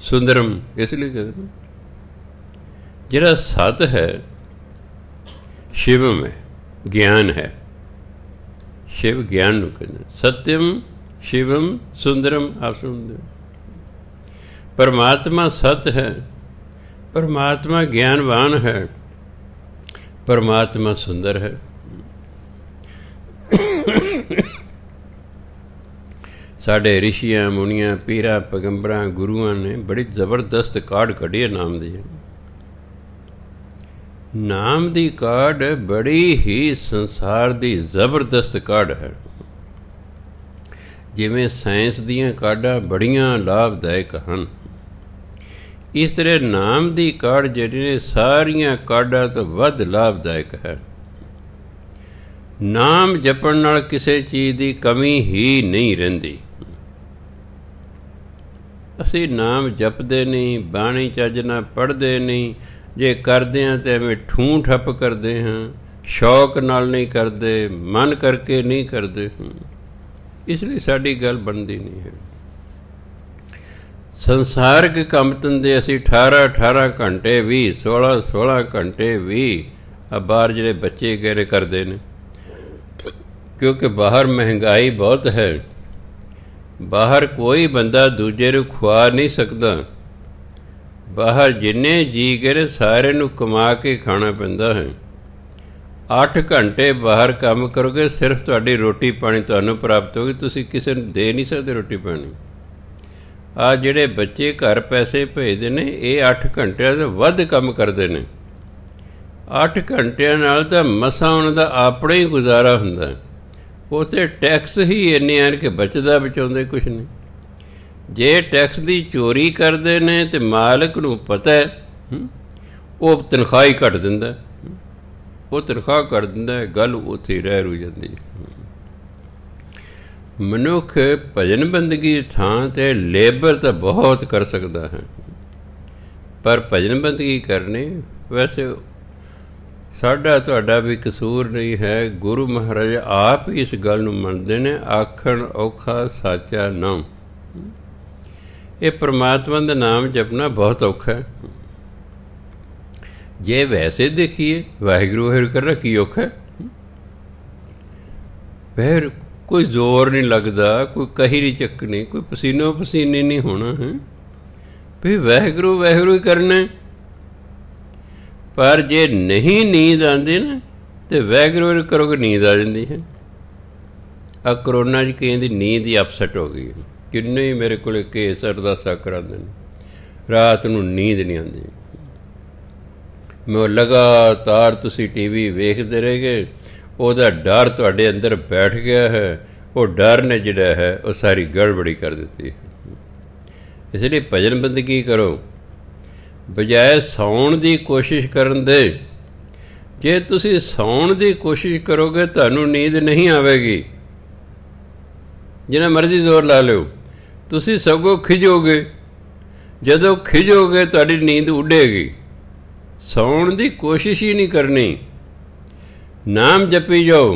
S1: सुंदरम, इसलिए कहते हैं जिहड़ा सत है शिवम है, ज्ञान है, शिव ज्ञान कहते। सत्यम शिवम सुंदरम, आप सुनते हो। परमात्मा सत है, परमात्मा ज्ञानवान है, परमात्मा सुंदर है। साढ़े ऋषियां मुनियां पीरां पैगंबरां गुरुआं ने बड़ी जबरदस्त काढ़ कढ़ी है नाम दी। नाम दी काढ़ बड़ी ही संसार दी जबरदस्त काढ़ है। जिवें साइंस दीयां काढ़ां बड़ियां लाभदायक हैं, इस तरह नाम दी काढ़ जिहड़ी ने सारियां काढ़ां तो वध लाभदायक है। नाम जपण नाल किसी चीज़ की कमी ही नहीं रहिंदी। असीं नाम जपदे नहीं, बाणी चज नाल पढ़दे नहीं, जे करदे हां ते एवें ठूं ठप करदे हां, शौक नाल नहीं करदे, मन करके नहीं करदे, इसलिए साडी गल बनदी नहीं है। संसारक काम धंधे असीं 18 घंटे भी 16 घंटे भी बाहर जिहड़े बच्चे गैरे करदे ने, क्योंकि बाहर महंगाई बहुत है। बाहर कोई बंदा दूजे नूं खुआ नहीं सकता। बाहर जिन्ने जी गए सारे नूं कमा के खाना पैंदा है। 8 घंटे बाहर काम करोगे, सिर्फ तुहाडी रोटी पानी तुहानूं प्राप्त होगी, तुसीं किसी नूं दे नहीं सकते रोटी पानी। आ जिहड़े बच्चे घर पैसे भेजदे ने, ये 8 घंटिਆਂ ਤੋਂ ਵੱਧ ਕੰਮ ਕਰਦੇ ਨੇ। 8 ਘੰਟਿਆਂ ਨਾਲ ਤਾਂ ਮਸਾਂ ਉਹਨਾਂ ਦਾ ਆਪਣਾ ਹੀ ਗੁਜ਼ਾਰਾ ਹੁੰਦਾ। ਉਹ ਤੇ ਟੈਕਸ ਹੀ ਇੰਨੇ ਹਨ ਕਿ ਬਚਦਾ ਬਚਾਉਂਦੇ ਕੁਛ ਨਹੀਂ। ਜੇ ਟੈਕਸ ਦੀ ਚੋਰੀ ਕਰਦੇ ਨੇ ਤੇ ਮਾਲਕ ਨੂੰ ਪਤਾ ਹੈ, ਉਹ ਤਨਖਾਹ ਹੀ ਘੱਟ ਦਿੰਦਾ, ਉਹ ਤਨਖਾਹ ਘੱਟ ਦਿੰਦਾ, ਗੱਲ ਉੱਥੇ ਹੀ ਰਹਿ ਰੂ ਜਾਂਦੀ। ਮਨੁੱਖ ਭਜਨ ਬੰਦਗੀ ਦੀ ਥਾਂ 'ਤੇ ਲੇਬਰ ਤਾਂ ਬਹੁਤ ਕਰ ਸਕਦਾ ਹੈ, ਪਰ ਭਜਨ ਬੰਦਗੀ ਕਰਨੀ ਵੈਸੇ ਸਾਡਾ ਤੁਹਾਡਾ ਵੀ ਕਸੂਰ ਨਹੀਂ ਹੈ। ਗੁਰੂ ਮਹਾਰਾਜ ਆਪ ਹੀ ਇਸ ਗੱਲ ਨੂੰ ਮੰਨਦੇ ਨੇ, ਆਖਣ ਔਖਾ ਸਾਚਾ ਨਾਮ। ਇਹ ਪਰਮਾਤਮਾ ਦਾ ਨਾਮ ਜਪਣਾ ਬਹੁਤ ਔਖਾ ਹੈ। ਜੇ ਵੈਸੇ ਦੇਖੀਏ ਵਾਹਿਗੁਰੂ ਵਾਹਿਗੁਰੂ ਕਰਨਾ ਕੀ ਔਖਾ ਹੈ। ਫਿਰ ਕੋਈ ਜ਼ੋਰ ਨਹੀਂ ਲੱਗਦਾ, ਕੋਈ ਕਹੀ ਨਹੀਂ ਚੱਕਣੀ, ਕੋਈ ਪਸੀਨੋ ਪਸੀਨੇ ਨਹੀਂ ਹੋਣਾ ਹੈ, ਵੀ ਵਾਹਿਗੁਰੂ ਵਾਹਿਗੁਰੂ ਹੀ ਕਰਨਾ। पर जे नहीं नींद आती ना तो वाहिगुरू करोगे नींद आ जाती है। आ करोना च कई दी नींद ही अपसैट हो गई। किन्ने ही मेरे को केस अरदासा कराते हैं, रात नूं नींद नहीं आती। मैं लगातार तुसी टीवी वेखते रह गए, ਉਹਦਾ डर तुहाडे अंदर बैठ गया है। वो डर ने जिहड़ा है वो सारी गड़बड़ी कर दी। इसलिए भजन बंदगी करो, बजाय सौण की कोशिश करन दे। जे तुसी सौण की कोशिश करोगे तुहानूं नींद नहीं आवेगी, जिन्ना मर्जी जोर ला लो, तुसी सगों खिजोगे। जदों खिजोगे तुहाडी नींद उडेगी। सौण की कोशिश ही नहीं करनी, नाम जपी जाओ।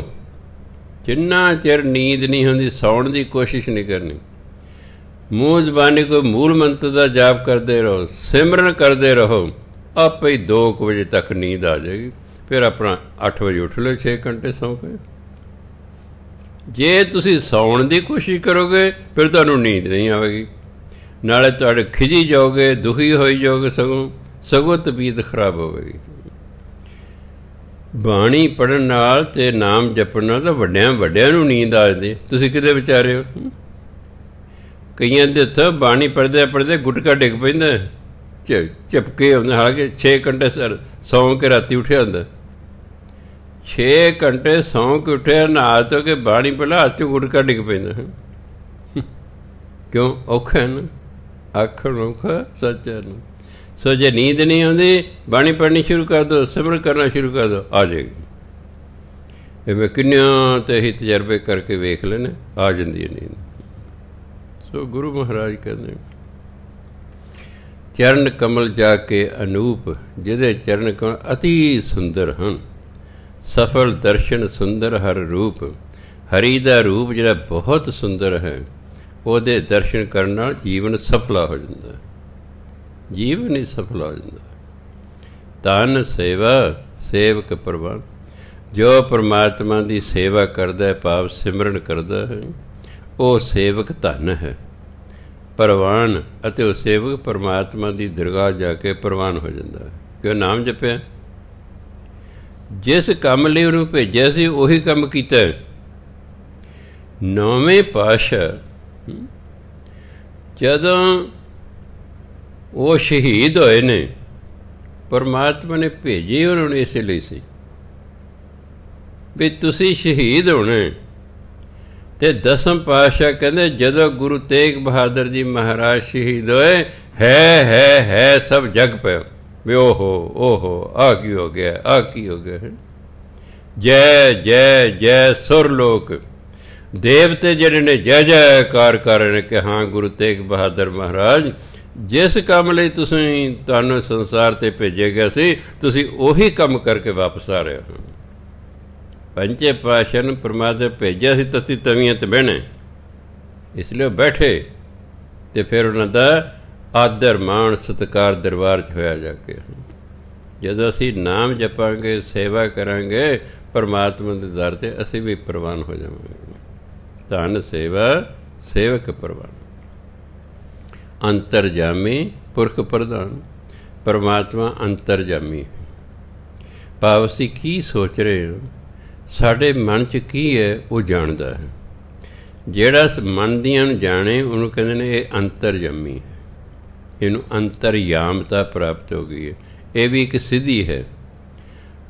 S1: जिन्ना चिर नींद नहीं होंदी, सौण की कोशिश नहीं करनी। ਮੂੰਹ ਜ਼ਬਾਨੀ ਕੋਈ ਮੂਲ ਮੰਤਰ ਦਾ ਜਾਪ ਕਰਦੇ ਰਹੋ, ਸਿਮਰਨ ਕਰਦੇ ਰਹੋ, ਆਪੇ ਹੀ 2 ਵਜੇ ਤੱਕ ਨੀਂਦ ਆ ਜਾਏਗੀ। ਫਿਰ ਆਪਣਾ 8 ਵਜੇ ਉੱਠ ਲਓ, 6 ਘੰਟੇ ਸੌਂ ਕੇ। ਜੇ ਤੁਸੀਂ ਸੌਣ ਦੀ ਕੋਸ਼ਿਸ਼ ਕਰੋਗੇ ਫਿਰ ਤੁਹਾਨੂੰ ਨੀਂਦ ਨਹੀਂ ਆਵੇਗੀ, ਨਾਲੇ ਤੁਹਾਡੇ ਖਿਜੀ ਜਾਓਗੇ, ਦੁਖੀ ਹੋਈ ਜਾਓਗੇ, ਸਗੋਂ ਤਬੀਅਤ ਖਰਾਬ ਹੋਵੇਗੀ। ਬਾਣੀ ਪੜ੍ਹਨ ਨਾਲ ਤੇ ਨਾਮ ਜਪਣ ਨਾਲ ਤਾਂ ਵੱਡਿਆਂ ਨੂੰ ਨੀਂਦ ਆ ਜਾਂਦੀ। ਤੁਸੀਂ ਕਿਤੇ ਵਿਚਾਰੇ ਹੋ, ਕਈਆਂ ਦੇ ਹੱਥ ਬਾਣੀ ਪੜ੍ਹਦੇ ਗੁਟਕਾ ਡਿੱਗ ਪੈਂਦਾ, ਝਪਕੇ ਆਉਂਦੇ, ਹਾਲਾਂਕਿ 6 ਘੰਟੇ ਸੌਂ ਕੇ ਰਾਤੀ ਉੱਠਿਆ ਹੁੰਦਾ। 6 ਘੰਟੇ ਸੌਂ ਕੇ ਉੱਠਿਆ, ਨਹਾ ਧੋ ਕੇ ਬਾਣੀ ਪਹਿਲਾਂ ਹੱਥ 'ਚੋਂ ਗੁਟਕਾ ਡਿੱਗ ਪੈਂਦਾ। ਕਿਉਂ? ਔਖਾ ਹੈ ਨਾ, ਆਖਣ ਔਖਾ ਸੱਚਾ ਨੂੰ। ਸੋ ਜੇ ਨੀਂਦ ਨਹੀਂ ਆਉਂਦੀ, ਬਾਣੀ ਪੜ੍ਹਨੀ ਸ਼ੁਰੂ ਕਰ ਦਿਓ, ਸਿਮਰਨ ਕਰਨਾ ਸ਼ੁਰੂ ਕਰ ਦਿਓ, ਆ ਜਾਏਗੀ। ਇਹ ਮੈਂ ਕਿੰਨਿਆਂ ਤੇ ਹੀ ਤਜਰਬੇ ਕਰਕੇ ਵੇਖ ਲੈਣੇ, ਆ ਜਾਂਦੀ ਹੈ ਨੀਂਦ। ਸੋ ਗੁਰੂ ਮਹਾਰਾਜ ਕਹਿੰਦੇ, ਚਰਨ ਕਮਲ ਜਾ ਕੇ ਅਨੂਪ, ਜਿਹਦੇ ਚਰਨ ਕਮਲ ਅਤੀ ਸੁੰਦਰ ਹਨ, ਸਫਲ ਦਰਸ਼ਨ ਸੁੰਦਰ ਹਰ ਰੂਪ। ਹਰੀ ਦਾ ਰੂਪ ਜਿਹੜਾ ਬਹੁਤ ਸੁੰਦਰ ਹੈ, ਉਹਦੇ ਦਰਸ਼ਨ ਕਰਨ ਨਾਲ ਜੀਵਨ ਸਫਲਾ ਹੋ ਜਾਂਦਾ, ਜੀਵਨ ਹੀ ਸਫਲਾ ਹੋ ਜਾਂਦਾ। ਤਨ ਸੇਵਾ ਸੇਵਕ ਪ੍ਰਵਾਨ, ਜੋ ਪਰਮਾਤਮਾ ਦੀ ਸੇਵਾ ਕਰਦਾ ਹੈ, ਭਾਵ ਸਿਮਰਨ ਕਰਦਾ ਹੈ, ਉਹ ਸੇਵਕ ਧਨ ਹੈ, ਪ੍ਰਵਾਨ। ਅਤੇ ਉਹ ਸੇਵਕ ਪਰਮਾਤਮਾ ਦੀ ਦਰਗਾਹ ਜਾ ਕੇ ਪ੍ਰਵਾਨ ਹੋ ਜਾਂਦਾ ਹੈ, ਕਿਉਂ? ਨਾਮ ਜਪਿਆ। ਜਿਸ ਕੰਮ ਲਈ ਉਹਨੂੰ ਭੇਜਿਆ ਸੀ ਉਹੀ ਕੰਮ ਕੀਤਾ। 9ਵੇਂ ਪਾਤਸ਼ਾਹ ਜਦੋਂ ਉਹ ਸ਼ਹੀਦ ਹੋਏ ਨੇ, ਪਰਮਾਤਮਾ ਨੇ ਭੇਜੇ ਉਹਨਾਂ ਨੂੰ ਇਸੇ ਲਈ ਸੀ ਵੀ ਤੁਸੀਂ ਸ਼ਹੀਦ ਹੋਣੇ। ਤੇ 10ਵੇਂ ਪਾਤਸ਼ਾਹ ਕਹਿੰਦੇ, ਜਦੋਂ ਗੁਰੂ ਤੇਗ ਬਹਾਦਰ ਜੀ ਮਹਾਰਾਜ ਸ਼ਹੀਦ ਹੋਏ, ਹੈ ਸਭ ਜਗ ਪਿਆ ਵੀ ਓਹੋ ਆ ਕੀ ਹੋ ਗਿਆ, ਆ ਕੀ ਹੋ ਗਿਆ। ਜੈ ਜੈ ਜੈ ਸੁਰ ਲੋਕ, ਦੇਵਤੇ ਜਿਹੜੇ ਨੇ ਜੈ ਜੈਕਾਰ ਕਰ ਰਹੇ ਨੇ ਕਿ ਹਾਂ ਗੁਰੂ ਤੇਗ ਬਹਾਦਰ ਮਹਾਰਾਜ ਜਿਸ ਕੰਮ ਲਈ ਤੁਹਾਨੂੰ ਸੰਸਾਰ 'ਤੇ ਭੇਜਿਆ ਗਿਆ ਸੀ, ਤੁਸੀਂ ਉਹੀ ਕੰਮ ਕਰਕੇ ਵਾਪਸ ਆ ਰਹੇ ਹੋ। ਪੰਜੇ ਪਾਤਸ਼ਾਹ ਨੂੰ ਪਰਮਾਤਮਾ ਭੇਜਿਆ ਸੀ ਤਤੀ ਤਵੀਆਂ 'ਤੇ ਬਹਿਣੇ, ਇਸ ਲਈ ਉਹ ਬੈਠੇ ਅਤੇ ਫਿਰ ਉਹਨਾਂ ਦਾ ਆਦਰ ਮਾਣ ਸਤਿਕਾਰ ਦਰਬਾਰ 'ਚ ਹੋਇਆ ਜਾ ਕੇ। ਜਦੋਂ ਅਸੀਂ ਨਾਮ ਜਪਾਂਗੇ, ਸੇਵਾ ਕਰਾਂਗੇ ਪਰਮਾਤਮਾ ਦੇ ਦਰ 'ਤੇ, ਅਸੀਂ ਵੀ ਪ੍ਰਵਾਨ ਹੋ ਜਾਵਾਂਗੇ। ਧੰਨ ਸੇਵਾ ਸੇਵਕ ਪ੍ਰਵਾਨ। ਅੰਤਰਜਾਮੀ ਪੁਰਖ ਪ੍ਰਧਾਨ, ਪਰਮਾਤਮਾ ਅੰਤਰਜਾਮੀ, ਭਾਵ ਅਸੀਂ ਕੀ ਸੋਚ ਰਹੇ ਹਾਂ, ਸਾਡੇ ਮਨ 'ਚ ਕੀ ਹੈ ਉਹ ਜਾਣਦਾ ਹੈ। ਜਿਹੜਾ ਮਨ ਦੀਆਂ ਨੂੰ ਜਾਣੇ ਉਹਨੂੰ ਕਹਿੰਦੇ ਨੇ ਇਹ ਅੰਤਰਜਾਮੀ ਹੈ, ਇਹਨੂੰ ਅੰਤਰਯਾਮਤਾ ਪ੍ਰਾਪਤ ਹੋ ਗਈ ਹੈ। ਇਹ ਵੀ ਇੱਕ ਸਿੱਧੀ ਹੈ।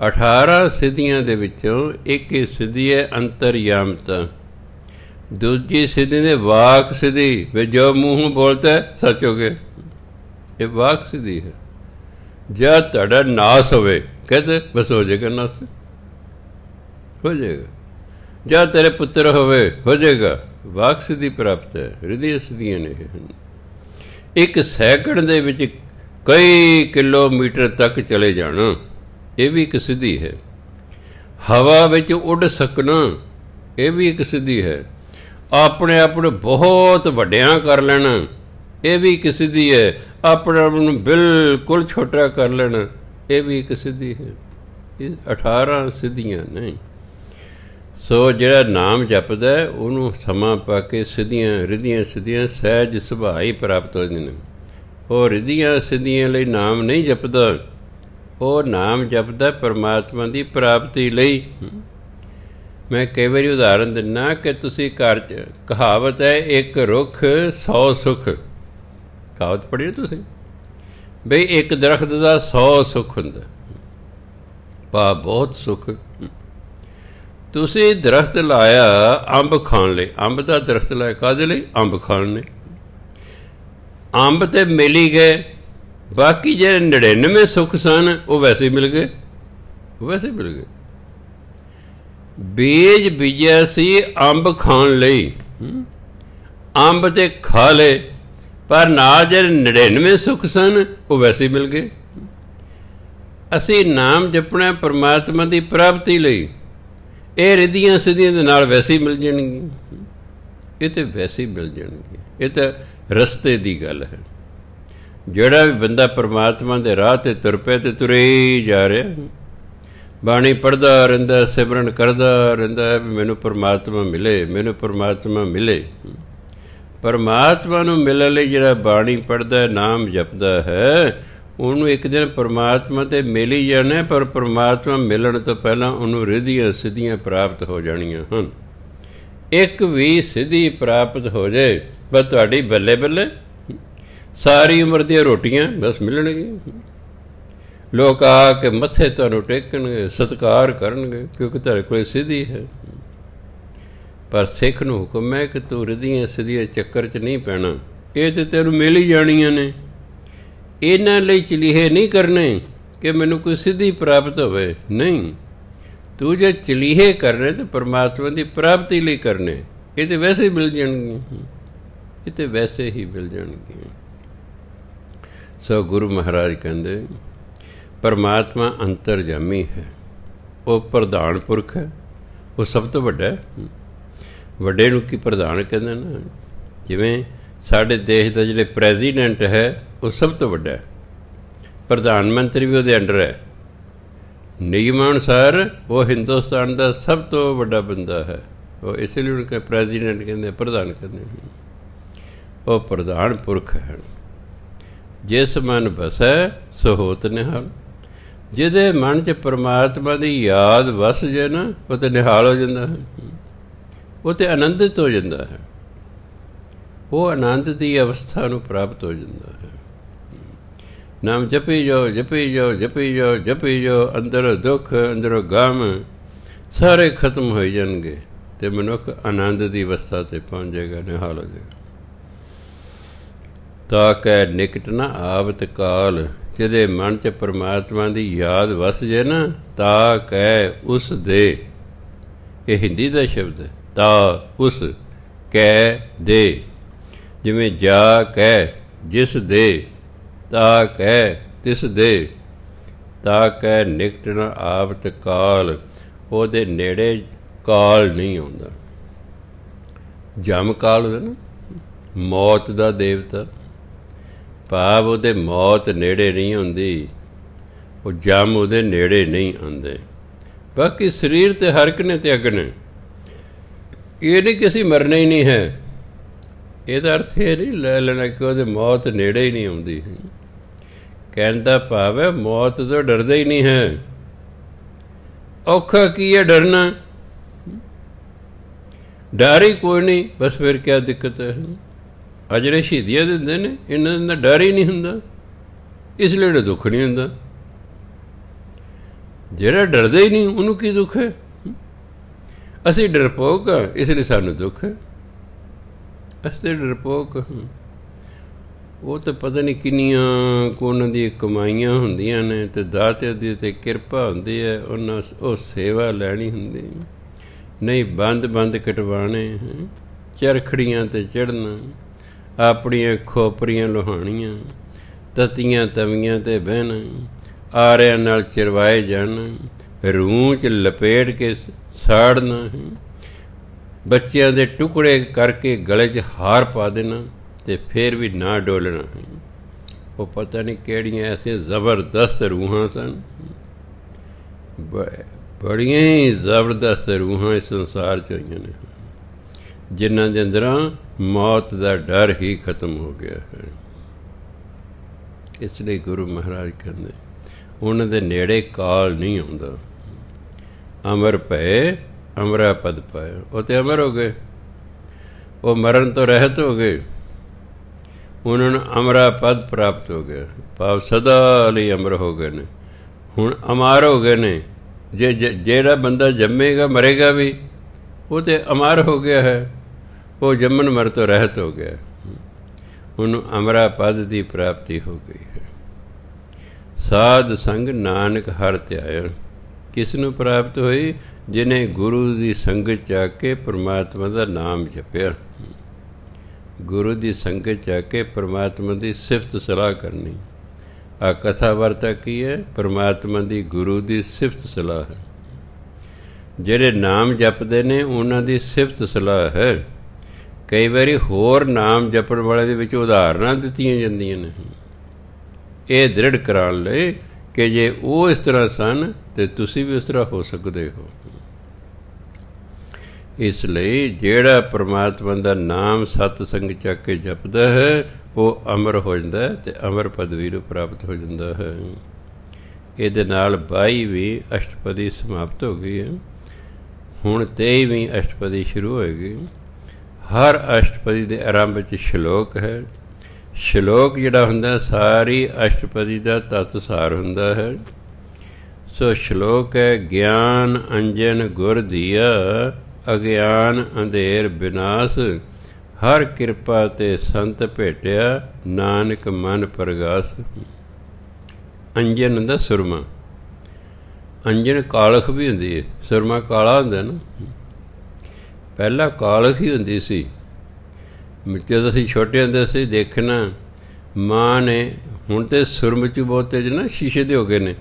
S1: 18 ਸਿੱਧੀਆਂ ਦੇ ਵਿੱਚੋਂ ਇੱਕ ਸਿੱਧੀ ਹੈ ਅੰਤਰਯਾਮਤਾ। ਦੂਜੀ ਸਿੱਧੀ ਨੇ ਵਾਕ ਸਿੱਧੀ, ਵੀ ਜੋ ਮੂੰਹੋਂ ਬੋਲਦਾ ਸੱਚ ਹੋ ਗਿਆ, ਇਹ ਵਾਕ ਸਿੱਧੀ ਹੈ। ਜਦ ਤੁਹਾਡਾ ਨਾਸ ਹੋਵੇ ਕਹਿੰਦੇ ਬਸ ਹੋ ਜਾਏਗਾ, ਨਾਸ ਹੋ ਜਾਏਗਾ। ਜਦ ਤੇਰੇ ਪੁੱਤਰ ਹੋਵੇ ਹੋ ਜਾਏਗਾ, ਵਾਕ ਸਿੱਧੀ ਪ੍ਰਾਪਤ ਹੈ। ਹਿਰਦੇ ਸਿੱਧੀਆਂ ਨੇ ਇੱਕ ਸੈਕਿੰਡ ਦੇ ਵਿੱਚ ਕਈ ਕਿਲੋਮੀਟਰ ਤੱਕ ਚਲੇ ਜਾਣਾ, ਇਹ ਵੀ ਇੱਕ ਸਿੱਧੀ ਹੈ। ਹਵਾ ਵਿੱਚ ਉੱਡ ਸਕਣਾ, ਇਹ ਵੀ ਇੱਕ ਸਿੱਧੀ ਹੈ। ਆਪਣੇ ਆਪ ਨੂੰ ਬਹੁਤ ਵੱਡਿਆਂ ਕਰ ਲੈਣਾ, ਇਹ ਵੀ ਇੱਕ ਸਿੱਧੀ ਹੈ। ਆਪਣੇ ਆਪ ਨੂੰ ਬਿਲਕੁਲ ਛੋਟਾ ਕਰ ਲੈਣਾ, ਇਹ ਵੀ ਇੱਕ ਸਿੱਧੀ ਹੈ। ਇਹ 18 ਸਿੱਧੀਆਂ ਨੇ। ਸੋ ਜਿਹੜਾ ਨਾਮ ਜਪਦਾ ਉਹਨੂੰ ਸਮਾਂ ਪਾ ਕੇ ਸਿੱਧੀਆਂ ਰਿੱਧੀਆਂ ਸਿੱਧੀਆਂ ਸਹਿਜ ਸੁਭਾਅ ਹੀ ਪ੍ਰਾਪਤ ਹੋ ਜਾਂਦੇ ਨੇ। ਉਹ ਰਿੱਧੀਆਂ ਸਿੱਧੀਆਂ ਲਈ ਨਾਮ ਨਹੀਂ ਜਪਦਾ, ਉਹ ਨਾਮ ਜਪਦਾ ਪਰਮਾਤਮਾ ਦੀ ਪ੍ਰਾਪਤੀ ਲਈ। ਮੈਂ ਕਈ ਵਾਰੀ ਉਦਾਹਰਨ ਦਿੰਦਾ ਕਿ ਤੁਸੀਂ ਘਰ 'ਚ, ਕਹਾਵਤ ਹੈ ਇੱਕ ਰੁੱਖ 100 ਸੁੱਖ, ਕਹਾਵਤ ਪੜ੍ਹੀ ਤੁਸੀਂ ਬਈ ਇੱਕ ਦਰਖਤ ਦਾ 100 ਸੁੱਖ ਹੁੰਦਾ, ਭਾਵ ਬਹੁਤ ਸੁੱਖ। ਤੁਸੀਂ ਦਰਖਤ ਲਾਇਆ ਅੰਬ ਖਾਣ ਲਈ, ਅੰਬ ਦਾ ਦਰਖਤ ਲਾਇਆ ਕਾਹਦੇ ਲਈ? ਅੰਬ ਖਾਣ ਲਈ। ਅੰਬ ਤੇ ਮਿਲ ਹੀ ਗਏ, ਬਾਕੀ ਜਿਹੜੇ 99 ਸੁੱਖ ਸਨ ਉਹ ਵੈਸੇ ਮਿਲ ਗਏ, ਵੈਸੇ ਮਿਲ ਗਏ। ਬੀਜ ਬੀਜਿਆ ਸੀ ਅੰਬ ਖਾਣ ਲਈ, ਅੰਬ ਤੇ ਖਾ ਲਏ, ਪਰ ਨਾਲ ਜਿਹੜੇ 99 ਸੁੱਖ ਸਨ ਉਹ ਵੈਸੇ ਮਿਲ ਗਏ। ਅਸੀਂ ਨਾਮ ਜਪਣਾ ਪਰਮਾਤਮਾ ਦੀ ਪ੍ਰਾਪਤੀ ਲਈ, ਇਹ ਰਿੱਧੀਆਂ ਸਿੱਧੀਆਂ ਦੇ ਨਾਲ ਵੈਸੇ ਹੀ ਮਿਲ ਜਾਣਗੀਆਂ, ਇਹ ਤਾਂ ਵੈਸੇ ਹੀ ਮਿਲ ਜਾਣਗੀਆਂ। ਇਹ ਤਾਂ ਰਸਤੇ ਦੀ ਗੱਲ ਹੈ। ਜਿਹੜਾ ਵੀ ਬੰਦਾ ਪਰਮਾਤਮਾ ਦੇ ਰਾਹ 'ਤੇ ਤੁਰ ਪਿਆ ਤੇ ਤੁਰੇ ਹੀ ਜਾ ਰਿਹਾ, ਬਾਣੀ ਪੜ੍ਹਦਾ ਰਹਿੰਦਾ, ਸਿਮਰਨ ਕਰਦਾ ਰਹਿੰਦਾ ਵੀ ਮੈਨੂੰ ਪਰਮਾਤਮਾ ਮਿਲੇ, ਮੈਨੂੰ ਪਰਮਾਤਮਾ ਮਿਲੇ। ਪਰਮਾਤਮਾ ਨੂੰ ਮਿਲਣ ਲਈ ਜਿਹੜਾ ਬਾਣੀ ਪੜ੍ਹਦਾ, ਨਾਮ ਜਪਦਾ ਹੈ, ਉਹਨੂੰ ਇੱਕ ਦਿਨ ਪਰਮਾਤਮਾ 'ਤੇ ਮਿਲ ਹੀ ਜਾਣਾ। ਪਰ ਪਰਮਾਤਮਾ ਮਿਲਣ ਤੋਂ ਪਹਿਲਾਂ ਉਹਨੂੰ ਰਿੱਧੀਆਂ ਸਿੱਧੀਆਂ ਪ੍ਰਾਪਤ ਹੋ ਜਾਣੀਆਂ ਹਨ। ਇੱਕ ਵੀ ਸਿੱਧੀ ਪ੍ਰਾਪਤ ਹੋ ਜਾਏ ਬਸ ਤੁਹਾਡੀ ਬੱਲੇ ਬੱਲੇ, ਸਾਰੀ ਉਮਰ ਦੀਆਂ ਰੋਟੀਆਂ ਬਸ ਮਿਲਣਗੀਆਂ। ਲੋਕ ਆ ਕੇ ਮੱਥੇ ਤੁਹਾਨੂੰ ਟੇਕਣਗੇ, ਸਤਿਕਾਰ ਕਰਨਗੇ, ਕਿਉਂਕਿ ਤੁਹਾਡੇ ਕੋਲ ਸਿੱਧੀ ਹੈ। ਪਰ ਸਿੱਖ ਨੂੰ ਹੁਕਮ ਹੈ ਕਿ ਤੂੰ ਰਿੱਧੀਆਂ ਸਿੱਧੀਆਂ ਚੱਕਰ 'ਚ ਨਹੀਂ ਪੈਣਾ, ਇਹ ਤਾਂ ਤੈਨੂੰ ਮਿਲ ਹੀ ਜਾਣੀਆਂ ਨੇ। ਇਹਨਾਂ ਲਈ ਚਲੀਹੇ ਨਹੀਂ ਕਰਨੇ ਕਿ ਮੈਨੂੰ ਕੋਈ ਸਿੱਧੀ ਪ੍ਰਾਪਤ ਹੋਵੇ, ਨਹੀਂ। ਤੂੰ ਜੇ ਚਲੀਹੇ ਕਰਨੇ ਤਾਂ ਪਰਮਾਤਮਾ ਦੀ ਪ੍ਰਾਪਤੀ ਲਈ ਕਰਨੇ। ਇਹ ਤਾਂ ਵੈਸੇ ਹੀ ਮਿਲ ਜਾਣਗੀਆਂ, ਇਹ ਤਾਂ ਵੈਸੇ ਹੀ ਮਿਲ ਜਾਣਗੀਆਂ। ਸੋ ਗੁਰੂ ਮਹਾਰਾਜ ਕਹਿੰਦੇ ਪਰਮਾਤਮਾ ਅੰਤਰਜਾਮੀ ਹੈ, ਉਹ ਪ੍ਰਧਾਨ ਪੁਰਖ ਹੈ, ਉਹ ਸਭ ਤੋਂ ਵੱਡਾ ਹੈ। ਵੱਡੇ ਨੂੰ ਕੀ ਪ੍ਰਧਾਨ ਕਹਿੰਦੇ ਨਾ, ਜਿਵੇਂ ਸਾਡੇ ਦੇਸ਼ ਦਾ ਜਿਹੜੇ ਪ੍ਰੈਜ਼ੀਡੈਂਟ ਹੈ ਉਹ ਸਭ ਤੋਂ ਵੱਡਾ ਹੈ, ਪ੍ਰਧਾਨ ਮੰਤਰੀ ਵੀ ਉਹਦੇ ਅੰਡਰ ਹੈ। ਨਿਯਮਾਂ ਅਨੁਸਾਰ ਉਹ ਹਿੰਦੁਸਤਾਨ ਦਾ ਸਭ ਤੋਂ ਵੱਡਾ ਬੰਦਾ ਹੈ। ਉਹ ਇਸ ਲਈ ਉਹਨੂੰ ਪ੍ਰੈਜ਼ੀਡੈਂਟ ਕਹਿੰਦੇ, ਪ੍ਰਧਾਨ ਕਹਿੰਦੇ। ਉਹ ਪ੍ਰਧਾਨ ਪੁਰਖ ਹੈ। ਜਿਸ ਮਨ ਵਸੈ ਸੋ ਹੋਤ ਨਿਹਾਲ। ਜਿਹਦੇ ਮਨ 'ਚ ਪਰਮਾਤਮਾ ਦੀ ਯਾਦ ਵਸ ਜਾਏ ਨਾ, ਉਹ ਤਾਂ ਨਿਹਾਲ ਹੋ ਜਾਂਦਾ ਹੈ, ਉਹ ਤਾਂ ਆਨੰਦਿਤ ਹੋ ਜਾਂਦਾ ਹੈ, ਉਹ ਆਨੰਦ ਦੀ ਅਵਸਥਾ ਨੂੰ ਪ੍ਰਾਪਤ ਹੋ ਜਾਂਦਾ ਹੈ। ਨਾਮ ਜਪੀ ਜਾਓ, ਜਪੀ ਜਾਓ, ਜਪੀ ਜਾਓ, ਜਪੀ ਜਾਓ, ਅੰਦਰੋਂ ਦੁੱਖ, ਅੰਦਰੋਂ ਗਮ ਸਾਰੇ ਖਤਮ ਹੋ ਜਾਣਗੇ ਅਤੇ ਮਨੁੱਖ ਆਨੰਦ ਦੀ ਅਵਸਥਾ 'ਤੇ ਪਹੁੰਚ ਜਾਏਗਾ, ਨਿਹਾਲ ਹੋ ਜਾਏਗਾ। ਤਾਂ ਕਹਿ ਨਿਕਟ ਨਾ ਆਵਤ ਕਾਲ। ਜਿਹਦੇ ਮਨ 'ਚ ਪਰਮਾਤਮਾ ਦੀ ਯਾਦ ਵਸ ਜੇ ਨਾ, ਤਾਂ ਕਹਿ ਉਸ ਦੇ, ਇਹ ਹਿੰਦੀ ਦਾ ਸ਼ਬਦ ਹੈ, ਤਾਂ ਉਸ ਕਹਿ ਦੇ। ਜਿਵੇਂ ਜਾ ਕਹਿ ਜਿਸ ਦੇ, ਤਾ ਕਹਿ ਤਿਸ ਦੇ। ਤਾ ਕਹਿ ਨਿਕਟ ਨਾ ਆਵਤ ਕਾਲ। ਉਹਦੇ ਨੇੜੇ ਕਾਲ ਨਹੀਂ ਆਉਂਦਾ। ਜਮ ਕਾਲ ਹੁੰਦਾ ਨਾ, ਮੌਤ ਦਾ ਦੇਵਤਾ, ਭਾਵ ਉਹਦੇ ਮੌਤ ਨੇੜੇ ਨਹੀਂ ਹੁੰਦੀ, ਉਹ ਜਮ ਉਹਦੇ ਨੇੜੇ ਨਹੀਂ ਆਉਂਦੇ। ਬਾਕੀ ਸਰੀਰ ਤੇ ਹਰ ਇੱਕ ਨੇ ਤਿਆਗਣੇ, ਇਹ ਨਹੀਂ ਕਿ ਅਸੀਂ ਮਰਨਾ ਹੀ ਨਹੀਂ ਹੈ। ਇਹਦਾ ਅਰਥ ਇਹ ਨਹੀਂ ਲੈ ਲੈਣਾ ਕਿ ਉਹਦੇ ਮੌਤ ਨੇੜੇ ਹੀ ਨਹੀਂ ਆਉਂਦੀ। ਕਹਿਣ ਦਾ ਭਾਵ ਹੈ ਮੌਤ ਤੋਂ ਡਰਦਾ ਹੀ ਨਹੀਂ ਹੈ। ਔਖਾ ਕੀ ਹੈ ਡਰਨਾ, ਡਰ ਹੀ ਕੋਈ ਨਹੀਂ, ਬਸ ਫਿਰ ਕਿਆ ਦਿੱਕਤ ਹੈ। ਆ ਜਿਹੜੇ ਸ਼ਹੀਦੀਆਂ ਦਿੰਦੇ ਨੇ, ਇਹਨਾਂ ਦਾ ਡਰ ਹੀ ਨਹੀਂ ਹੁੰਦਾ, ਇਸ ਲਈ ਦੁੱਖ ਨਹੀਂ ਹੁੰਦਾ। ਜਿਹੜਾ ਡਰਦਾ ਹੀ ਨਹੀਂ ਉਹਨੂੰ ਕੀ ਦੁੱਖ ਹੈ। ਅਸੀਂ ਡਰਪੋਕ ਹਾਂ, ਇਸ ਲਈ ਸਾਨੂੰ ਦੁੱਖ ਹੈ। ਅਸੀਂ ਤਾਂ ਡਰਪੋਕ ਹਾਂ। ਉਹ ਤਾਂ ਪਤਾ ਨਹੀਂ ਕਿੰਨੀਆਂ ਕੁ ਉਹਨਾਂ ਦੀਆਂ ਕਮਾਈਆਂ ਹੁੰਦੀਆਂ ਨੇ, ਅਤੇ ਦਾਤੇ ਦੀ ਤਾਂ ਕਿਰਪਾ ਹੁੰਦੀ ਹੈ, ਉਹਨਾਂ ਉਹ ਸੇਵਾ ਲੈਣੀ ਹੁੰਦੀ ਨਹੀਂ। ਬੰਦ ਕਟਵਾਣੇ, ਚਰਖੜੀਆਂ 'ਤੇ ਚੜ੍ਹਨਾ, ਆਪਣੀਆਂ ਖੋਪਰੀਆਂ ਲੋਹਾਣੀਆਂ, ਤਤੀਆਂ ਤਵੀਆਂ 'ਤੇ ਬਹਿਣਾ, ਆਰਿਆਂ ਨਾਲ ਚਰਵਾਏ ਜਾਣਾ, ਰੂਹ 'ਚ ਲਪੇਟ ਕੇ ਸਾੜਨਾ, ਬੱਚਿਆਂ ਦੇ ਟੁਕੜੇ ਕਰਕੇ ਗਲੇ 'ਚ ਹਾਰ ਪਾ ਦੇਣਾ ਅਤੇ ਫਿਰ ਵੀ ਨਾ ਡੋਲਣਾ। ਉਹ ਪਤਾ ਨਹੀਂ ਕਿਹੜੀਆਂ ਐਸੀਆਂ ਜ਼ਬਰਦਸਤ ਰੂਹਾਂ ਸਨ, ਬੜੀਆਂ ਹੀ ਜ਼ਬਰਦਸਤ ਰੂਹਾਂ ਇਸ ਸੰਸਾਰ 'ਚ ਹੋਈਆਂ ਨੇ, ਜਿਨ੍ਹਾਂ ਦੇ ਅੰਦਰਾਂ ਮੌਤ ਦਾ ਡਰ ਹੀ ਖਤਮ ਹੋ ਗਿਆ ਹੈ। ਇਸ ਲਈ ਗੁਰੂ ਮਹਾਰਾਜ ਕਹਿੰਦੇ ਉਹਨਾਂ ਦੇ ਨੇੜੇ ਕਾਲ ਨਹੀਂ ਆਉਂਦਾ। ਅਮਰ ਭਏ ਅਮਰਾ ਪਦ ਪਾਇਆ। ਉਹ ਤਾਂ ਅਮਰ ਹੋ ਗਏ, ਉਹ ਮਰਨ ਤੋਂ ਰਹਿਤ ਹੋ ਗਏ, ਉਹਨਾਂ ਨੂੰ ਅਮਰਾ ਪਦ ਪ੍ਰਾਪਤ ਹੋ ਗਿਆ, ਭਾਵ ਸਦਾ ਲਈ ਅਮਰ ਹੋ ਗਏ ਨੇ। ਹੁਣ ਅਮਰ ਹੋ ਗਏ ਨੇ। ਜਿਹੜਾ ਬੰਦਾ ਜੰਮੇਗਾ ਮਰੇਗਾ ਵੀ, ਉਹ ਤਾਂ ਅਮਰ ਹੋ ਗਿਆ ਹੈ, ਉਹ ਜੰਮਣ ਮਰ ਤੋਂ ਰਹਿਤ ਹੋ ਗਿਆ, ਉਹਨੂੰ ਅਮਰਾ ਪਦ ਦੀ ਪ੍ਰਾਪਤੀ ਹੋ ਗਈ ਹੈ। ਸਾਧ ਸੰਗ ਨਾਨਕ ਹਰਿ ਧਿਆਇਆ। ਕਿਸ ਨੂੰ ਪ੍ਰਾਪਤ ਹੋਈ? ਜਿਹਨੇ ਗੁਰੂ ਦੀ ਸੰਗਤ 'ਚ ਆ ਕੇ ਪਰਮਾਤਮਾ ਦਾ ਨਾਮ ਜਪਿਆ, ਗੁਰੂ ਦੀ ਸੰਗਤ 'ਚ ਆ ਕੇ ਪਰਮਾਤਮਾ ਦੀ ਸਿਫਤ ਸਲਾਹ ਕਰਨੀ। ਆ ਕਥਾ ਵਾਰਤਾ ਕੀ ਹੈ? ਪਰਮਾਤਮਾ ਦੀ ਗੁਰੂ ਦੀ ਸਿਫਤ ਸਲਾਹ ਹੈ। ਜਿਹੜੇ ਨਾਮ ਜਪਦੇ ਨੇ ਉਹਨਾਂ ਦੀ ਸਿਫਤ ਸਲਾਹ ਹੈ। कई बारी होर नाम जपण वाले दे विच उदाहरणां दित्तियां जांदियां ने ये दृढ़ कराउण लई कि जे वो इस तरह सन तो तुसीं भी उस तरह हो सकते हो। इसलिए जिहड़ा परमात्मा का नाम सतसंग च के जपदा है वो अमर हो जाता है तो अमर पदवी नूं प्राप्त हो जाता है। ये नाल 22वीं अष्टपदी समाप्त हो गई है। हुण 23वीं अष्टपदी शुरू होएगी। हर अष्टपदी के आरंभ च श्लोक है। श्लोक जिहड़ा हुंदा सारी अष्टपदी का तत्सार हुंदा है। सो श्लोक है ज्ञान अंजन गुर दिया अज्ञान अंधेर विनाश हर किरपा ते संत भेटिया नानक मन प्रगास। अंजन हुंदा सुरमा। अंजन कालख भी हुंदी है। सुरमा काला हुंदा ना। पहला कालख ही हुंदी सी। जदों असीं छोटे हुंदे सी देखना माँ ने हुण ते सुरमचू बहुते ज ना शीशे दे हो गए ने।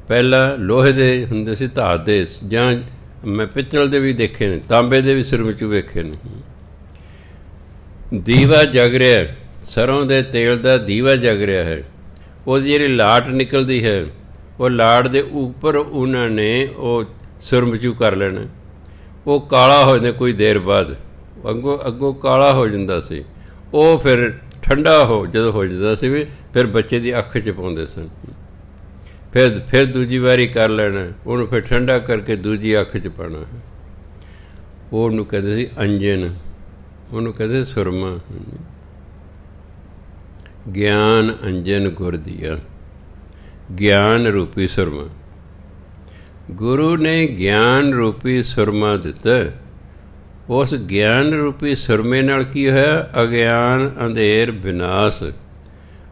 S1: पहला लोहे दे हुंदे सी धात दे जां मैं पित्तल दे भी देखे ने तांबे दे भी सुरमचू वेखे ने। दीवा जग रहा है सरों दे तेल दा दीवा जग रहा है। वो जिहड़ी लाट निकलती है वो लाट दे उपर उन्होंने वो सुरमचू कर लेना। वो काला हो जाए कोई देर बाद अगों काला हो जाता सी। वो फिर ठंडा हो जो हो जाता सी भी फिर बच्चे की अख च पाउंदे सन। फिर दूजी बारी कर लेना उन्होंने फिर ठंडा करके दूजी अख च पाना है। वो उन्होंने कहते सी अंजन उन्होंने कहते सुरमा। ज्ञान अंजन गुर दिया ज्ञान रूपी सुरमा। गुरु ने ज्ञान रूपी सुरमा दिता। उस ज्ञान रूपी सुरमे नाल की है अज्ञान अंधेर विनाश।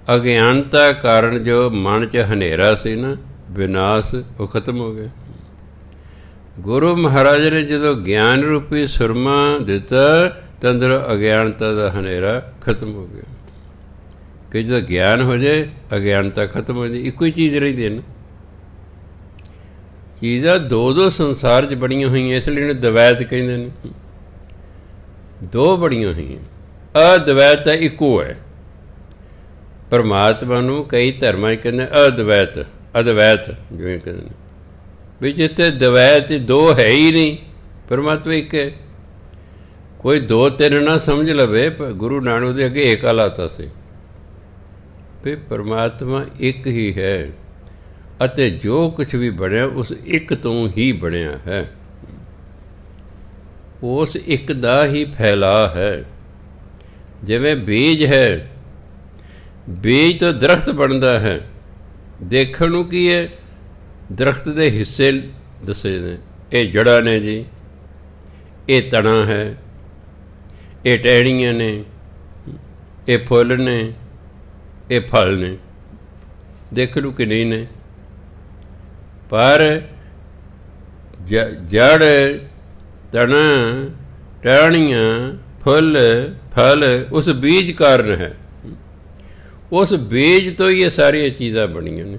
S1: अज्ञानता कारण जो मन च हनेरा सी ना विनाश वो खत्म हो गया। गुरु महाराज ने जो ज्ञान रूपी सुरमा दिता तो अंदर अज्ञानता का हनेरा खत्म हो गया। कि जो ज्ञान हो जाए अज्ञानता खत्म हो जाए। एक ही चीज़ रही है ना। चीज़ां दो दो संसार च बड़ियां हुई इसलिए इन्हें द्वैत कहते हैं। दो बड़ियां हुई अद्वैत इको है। परमात्मा नूं कई धर्मां कहते अद्वैत अद्वैत जिवें कहते भी जिथे द्वैत दो है ही नहीं परमात्मा एक है। कोई दो तीन ना समझ लवे गुरु नानक दे अगे एक लाता से भी परमात्मा एक ही है अते जो कुछ भी बनया उस एक तो ही बनया है। उस एक दा ही फैला है। जिवें बीज है बीज तो दरख्त बनता है। देखण नूं की है दरख्त के हिस्से दसे ने। ये जड़ा ने जी ये तना है ये टहनियां ने ये फुल ने ये फल ने। देखण नूं कि नहीं ने पर जड़ तना टहनियां फुल फल उस बीज कारण है। उस बीज तो ये सारिया चीज़ां बनिया ने।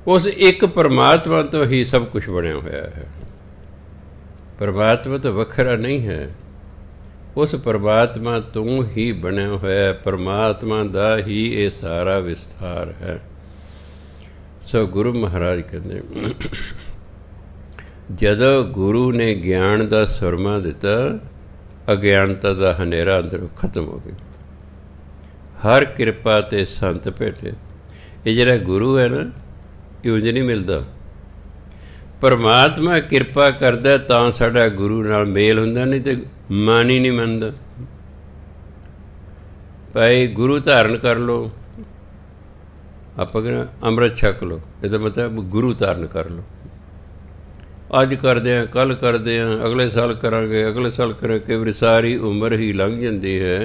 S1: उस एक परमात्मा तो ही सब कुछ बनया होया है। परमात्मा तो वखरा नहीं है। उस परमात्मा तो ही बनया होया परमात्मा दा ही ये सारा विस्तार है। सो गुरु महाराज कहते जदों गुरु ने ज्ञान का सुरमा दिता अज्ञानता का हनेरा अंदरों खत्म हो गया। हर किरपा ते संत भेटे। ये जरा गुरु है ना ये उंज नहीं मिलता। परमात्मा किरपा करदा तां साडा गुरु नाल मेल हुंदा नहीं तो मन ही नहीं मनदा। भाई गुरु धारण कर लो आपां कहना अमृत छक लो ये मतलब गुरु धारण कर लो। अज करदे हैं कल करदे हैं अगले साल करांगे अगले साल करांगे। कई बार सारी उम्र ही लंघ जाती है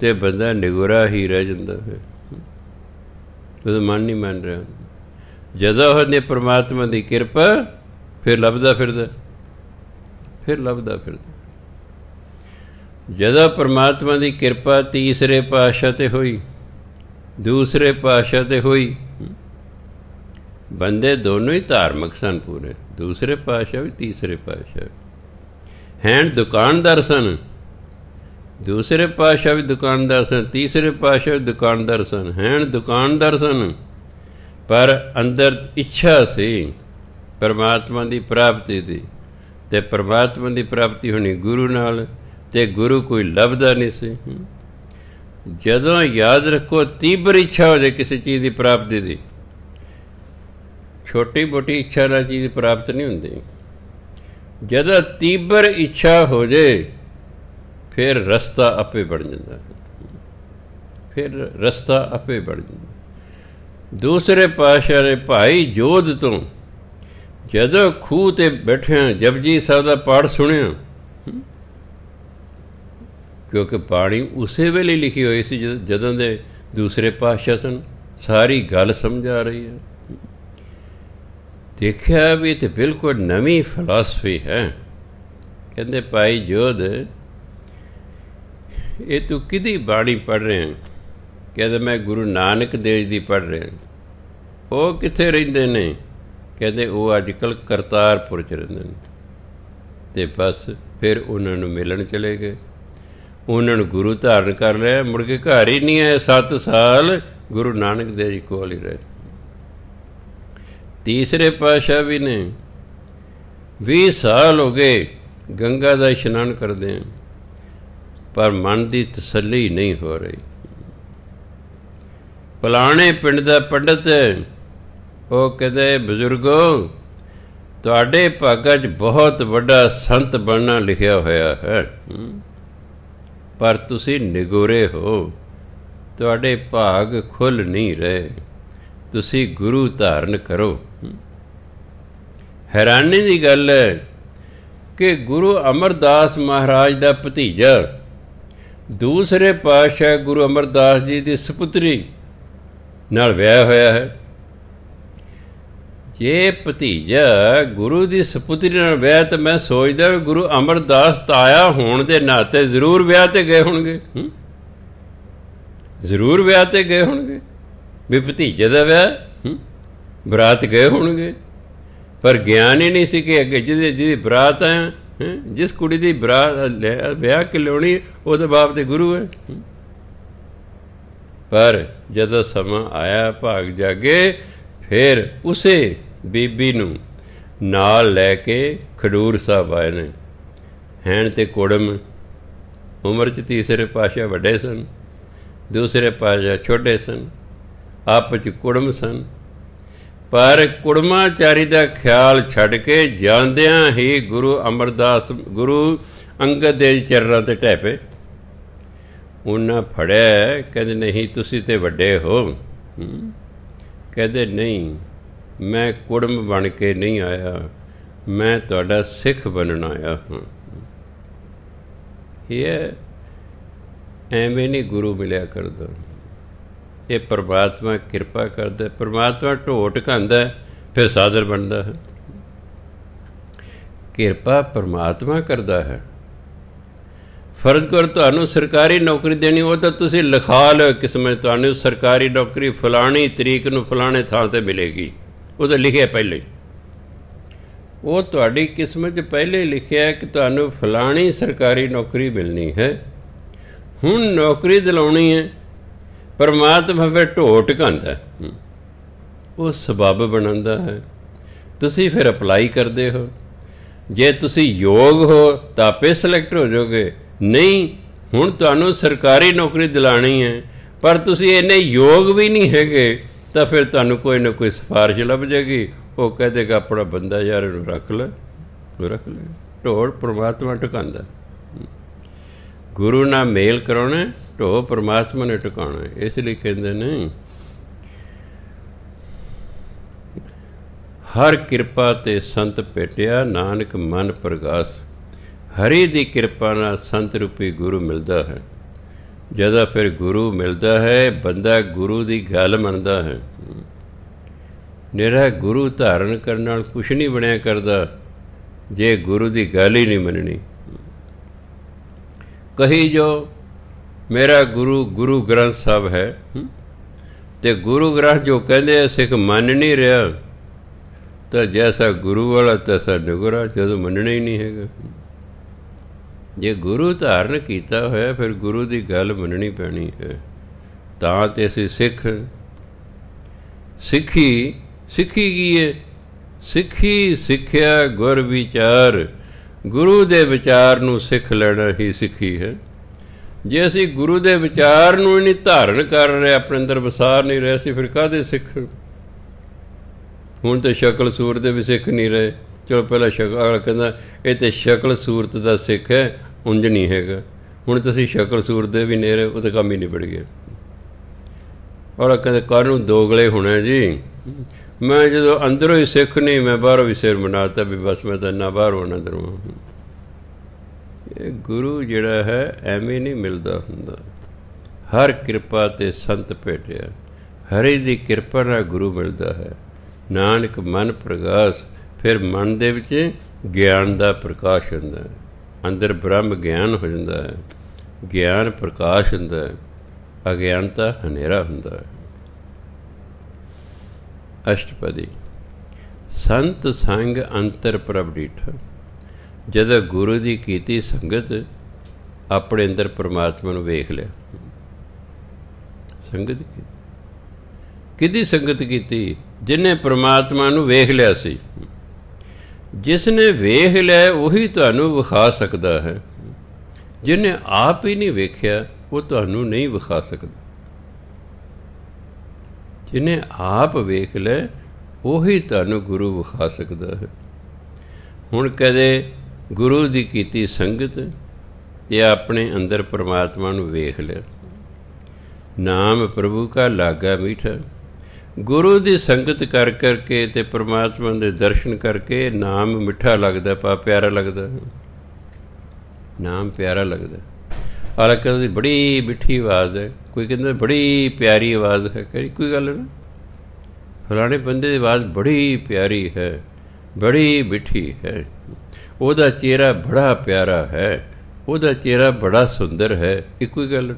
S1: तो बंदा निगुरा ही रह जाता है। तो मन नहीं मन रहा। जदों होंदी परमात्मा की किरपा फिर लभदा फिरदा जदों परमात्मा की किरपा तीसरे पातशाह ते हुई दूसरे पातशाह ते हुई। बंदे दोनों ही धार्मिक सन पूरे। दूसरे पातशाह भी तीसरे पातशाह हैं दुकानदार सन दूसरे पातशाह भी दुकानदार सन, तीसरे पातशाह भी दुकानदार सन, हैं दुकानदार सन, पर अंदर इच्छा सी परमात्मा की प्राप्ति की। ते परमात्मा की प्राप्ति होनी गुरु नाल, ते गुरु कोई लभदा नहीं सी। जदों याद रखो तीव्र इच्छा हो जाए किसी चीज़ की प्राप्ति की, छोटी मोटी इच्छा नाल चीज़ प्राप्त नहीं होंदी। जदों तीव्र इच्छा हो जाए फिर रस्ता आपे बन जाता है, फिर रस्ता आपे बन जाता। दूसरे पातशाह ने भाई जोध तो जदों खूह ते बैठे जपजी साहब का पाठ सुनिया, क्योंकि बाणी उसे वेले लिखी हुई सी जदों दे दूसरे पातशाह सन, सारी गल समझ आ रही है। देखिया भी तो बिल्कुल नवी फिलासफी है। कहते भाई जोध ये तू किदी बाणी पढ़ रहे हैं? कहते मैं गुरु नानक देव जी पढ़ रहे हैं। वो कित्थे रहिंदे ने? कहते वो अजकल करतारपुर च रहिंदे ने। ते बस फिर उन्होंने मिलन चले गए, उन्होंने गुरु धारण कर लिया, मुड़ के घर ही नहीं आए। 7 साल गुरु नानक देव जी कोल ही रहे। तीसरे पातशाह भी ने 20 साल हो गए गंगा का इशनान करते हैं, पर मन की तसल्ली नहीं हो रही। फलाने पिंड का पंडित वो कहते बजुर्गो तुहाडे भागां च बहुत बड़ा संत बनना लिखिया होया है, पर तुसी निगोरे हो, तुहाडे भाग खुल नहीं रहे, तुसी गुरु धारण करो। हैरानी की गल है कि गुरु अमरदास महाराज का भतीजा दूसरे पातशाह गुरु अमरदास जी की सपुत्री नाल विआह होया है। जे भतीजा गुरु की सपुत्री नाल विआह, तो मैं सोचदा भी गुरु अमरदास ताया होने के नाते जरूर विआह ते गए होणगे, जरूर विआह ते गए होणगे भी भतीजे का विआह, बरात गए होणगे। पर ज्ञान ही नहीं सी कि अगे जिहदी बरात है, जिस कुड़ी की बरात विआह के लियाउणी उहदा बाप ते गुरु है। पर जदों समा आया भाग जागे, फिर उसे बीबी नूं नाल लैके खडूर साहब आए ने। हैण ते कुड़म उम्र च तीसरे पातशाह वड्डे सन, दूसरे पातशाह छोटे सन, आपस च कुड़म सन। पर कुड़माचारी का ख्याल छड़ के जांदियां ही गुरु अमरदास गुरु अंगद देव चरणों ते ढह पे। उन्हें फड़िया, कहते नहीं तुसी ते वड्डे हो। कहते नहीं, मैं कुड़म बन के नहीं आया, मैं तुहाडा सिख बनना आया हाँ। ये एवें नहीं गुरु मिलिया करदा, ये परमात्मा किरपा करता। परमात्मा ढो ढकांदा फिर साधर बनता है। किरपा परमात्मा करता है। फर्ज कर तुहानू सरकारी नौकरी देनी, वो तो तुसी लिखा लो किस्मत, तुहानू सरकारी नौकरी फलानी तरीक नूं फलाने थां ते मिलेगी, वो तो लिखिया पहले। वो तुहाडी किस्मत पहले लिखिया कि तुहानू फलानी सरकारी नौकरी मिलनी है। हुण नौकरी दिलाउणी है, परमात्मा फिर ढो ढकांदा है, वो सबब बनांदा है। तुसी फिर अपलाई करते हो। जे तुसी योग हो तो आपे सिलैक्ट हो जाओगे, नहीं हुण तुहानू सरकारी नौकरी दिलानी है पर तुसी इन्ने योग भी नहीं हैगे, तो फिर तुहानू कोई ना कोई सिफारिश लभ जाएगी। वो कह देगा अपना बंदा यार इहनूं रख ले, रख ले। ढो परमात्मा ढकांदा। गुरु नाल मेल कराउणा, ढो परमात्मा ने टिकाउणा। इसलिए कहते ने हर किरपा ते संत भेटिया, नानक मन प्रगास। हरि दी किरपा नाल संत रूपी गुरु मिलता है। जदा फिर गुरु मिलता है, बंदा गुरु की गल मनता है। निरा गुरु धारण करने नाल कुछ नहीं बनया करता जे गुरु की गल ही नहीं मननी। कही जो मेरा गुरु गुरु ग्रंथ साहब है, तो गुरु ग्रंथ जो कहते सिख मन नहीं रहा, तो जैसा गुरु वाला तैसा निगुरा, जो मनना ही नहीं है। ਜੇ ਗੁਰੂ ਧਾਰਨ ਕੀਤਾ ਹੋਇਆ ਫਿਰ ਗੁਰੂ ਦੀ ਗੱਲ ਮੰਨਣੀ ਪੈਣੀ ਹੈ। ਤਾਂ ਤੇ ਅਸੀਂ ਸਿੱਖੀ ਕੀ ਹੈ? ਸਿੱਖੀ ਸਿੱਖਿਆ ਗੁਰ ਵਿਚਾਰ, ਗੁਰੂ ਦੇ ਵਿਚਾਰ ਨੂੰ ਸਿੱਖ ਲੈਣਾ ਹੀ ਸਿੱਖੀ ਹੈ। ਜੇ ਅਸੀਂ ਗੁਰੂ ਦੇ ਵਿਚਾਰ ਨੂੰ ਨਹੀਂ ਧਾਰਨ ਕਰ ਰਹੇ, ਆਪਣੇ ਅੰਦਰ ਵਸਾ ਨਹੀਂ ਰਹੇ, ਅਸੀਂ ਫਿਰ ਕਾਹਦੇ ਸਿੱਖ? ਹੁਣ ਤਾਂ ਸ਼ਕਲ ਸੂਰਤ ਦੇ ਵੀ ਸਿੱਖ ਨਹੀਂ ਰਹੇ। ਚਲੋ ਪਹਿਲਾਂ ਸ਼ਕਲ ਕਹਿੰਦਾ ਇਹ ਤਾਂ ਸ਼ਕਲ ਸੂਰਤ ਦਾ ਸਿੱਖ ਹੈ, ਉਂਝ ਨਹੀਂ ਹੈਗਾ। ਹੁਣ ਤੁਸੀਂ ਸ਼ਕਲ ਸੂਰਤ ਦੇ ਵੀ ਨਹੀਂ ਰਹੇ, ਉਹ ਤਾਂ ਕੰਮ ਹੀ ਨਿਬੜ ਗਿਆ। ਔਰ ਕਹਿੰਦੇ ਕੱਲ੍ਹ ਨੂੰ ਦੋਗਲੇ ਹੋਣਾ ਜੀ। ਮੈਂ ਜਦੋਂ ਅੰਦਰੋਂ ਹੀ ਸਿੱਖ ਨਹੀਂ, ਮੈਂ ਬਾਹਰੋਂ ਵੀ ਸਿਰ ਬਣਾਤਾ ਵੀ ਬਸ ਮੈਂ ਤਾਂ ਇੰਨਾ ਬਾਹਰ ਹੋਣਾ ਅੰਦਰੋਂ। ਇਹ ਗੁਰੂ ਜਿਹੜਾ ਹੈ ਐਵੇਂ ਨਹੀਂ ਮਿਲਦਾ ਹੁੰਦਾ। ਹਰ ਕਿਰਪਾ ਤੇ ਸੰਤ ਭੇਟਿਆ, ਹਰੀ ਦੀ ਕਿਰਪਾ ਨਾਲ ਗੁਰੂ ਮਿਲਦਾ ਹੈ। ਨਾਨਕ ਮਨ ਪ੍ਰਗਾਸ, ਫਿਰ ਮਨ ਦੇ ਵਿੱਚ ਗਿਆਨ ਦਾ ਪ੍ਰਕਾਸ਼ ਹੁੰਦਾ ਹੈ। ਅੰਦਰ ਬ੍ਰਹਮ ਗਿਆਨ ਹੋ ਜਾਂਦਾ ਹੈ, ਗਿਆਨ ਪ੍ਰਕਾਸ਼ ਹੁੰਦਾ ਹੈ, ਅਗਿਆਨਤਾ ਹਨੇਰਾ ਹੁੰਦਾ ਹੈ। ਅਸ਼ਟਪਦੀ। ਸੰਤ ਸੰਗ ਅੰਤਰ ਪ੍ਰਭ ਡੀਠਾ। ਜਦੋਂ ਗੁਰੂ ਦੀ ਕੀਤੀ ਸੰਗਤ, ਆਪਣੇ ਅੰਦਰ ਪਰਮਾਤਮਾ ਨੂੰ ਵੇਖ ਲਿਆ। ਸੰਗਤ ਕਿਹਦੀ ਸੰਗਤ ਕੀਤੀ? ਜਿਹਨੇ ਪਰਮਾਤਮਾ ਨੂੰ ਵੇਖ ਲਿਆ ਸੀ। ਜਿਸ ਨੇ ਵੇਖ ਲਿਆ ਉਹੀ ਤੁਹਾਨੂੰ ਵਿਖਾ ਸਕਦਾ ਹੈ। ਜਿਹਨੇ ਆਪ ਹੀ ਨਹੀਂ ਵੇਖਿਆ ਉਹ ਤੁਹਾਨੂੰ ਨਹੀਂ ਵਿਖਾ ਸਕਦਾ। ਜਿਹਨੇ ਆਪ ਵੇਖ ਲੈ ਉਹੀ ਤੁਹਾਨੂੰ ਗੁਰੂ ਵਿਖਾ ਸਕਦਾ ਹੈ। ਹੁਣ ਕਦੇ ਗੁਰੂ ਦੀ ਕੀਤੀ ਸੰਗਤ ਤੇ ਆਪਣੇ ਅੰਦਰ ਪਰਮਾਤਮਾ ਨੂੰ ਵੇਖ ਲਿਆ। ਨਾਮ ਪ੍ਰਭੂ ਕਾ ਲਾਗਾ ਮੀਠਾ। ਗੁਰੂ ਦੀ ਸੰਗਤ ਕਰ ਕਰਕੇ ਤੇ ਪਰਮਾਤਮਾ ਦੇ ਦਰਸ਼ਨ ਕਰਕੇ ਨਾਮ ਮਿੱਠਾ ਲੱਗਦਾ, ਪਿਆਰਾ ਲੱਗਦਾ। ਨਾਮ ਪਿਆਰਾ ਲੱਗਦਾ। ਹਾਲਾਂਕਿ ਕਹਿੰਦੇ ਬੜੀ ਮਿੱਠੀ ਆਵਾਜ਼ ਹੈ, ਕੋਈ ਕਹਿੰਦਾ ਬੜੀ ਪਿਆਰੀ ਆਵਾਜ਼ ਹੈ। ਕਰੀ ਕੋਈ ਗੱਲ ਨਾ, ਫਲਾਣੇ ਬੰਦੇ ਦੀ ਆਵਾਜ਼ ਬੜੀ ਪਿਆਰੀ ਹੈ, ਬੜੀ ਮਿੱਠੀ ਹੈ, ਉਹਦਾ ਚਿਹਰਾ ਬੜਾ ਪਿਆਰਾ ਹੈ, ਉਹਦਾ ਚਿਹਰਾ ਬੜਾ ਸੁੰਦਰ ਹੈ। ਇੱਕੋ ਹੀ ਗੱਲ।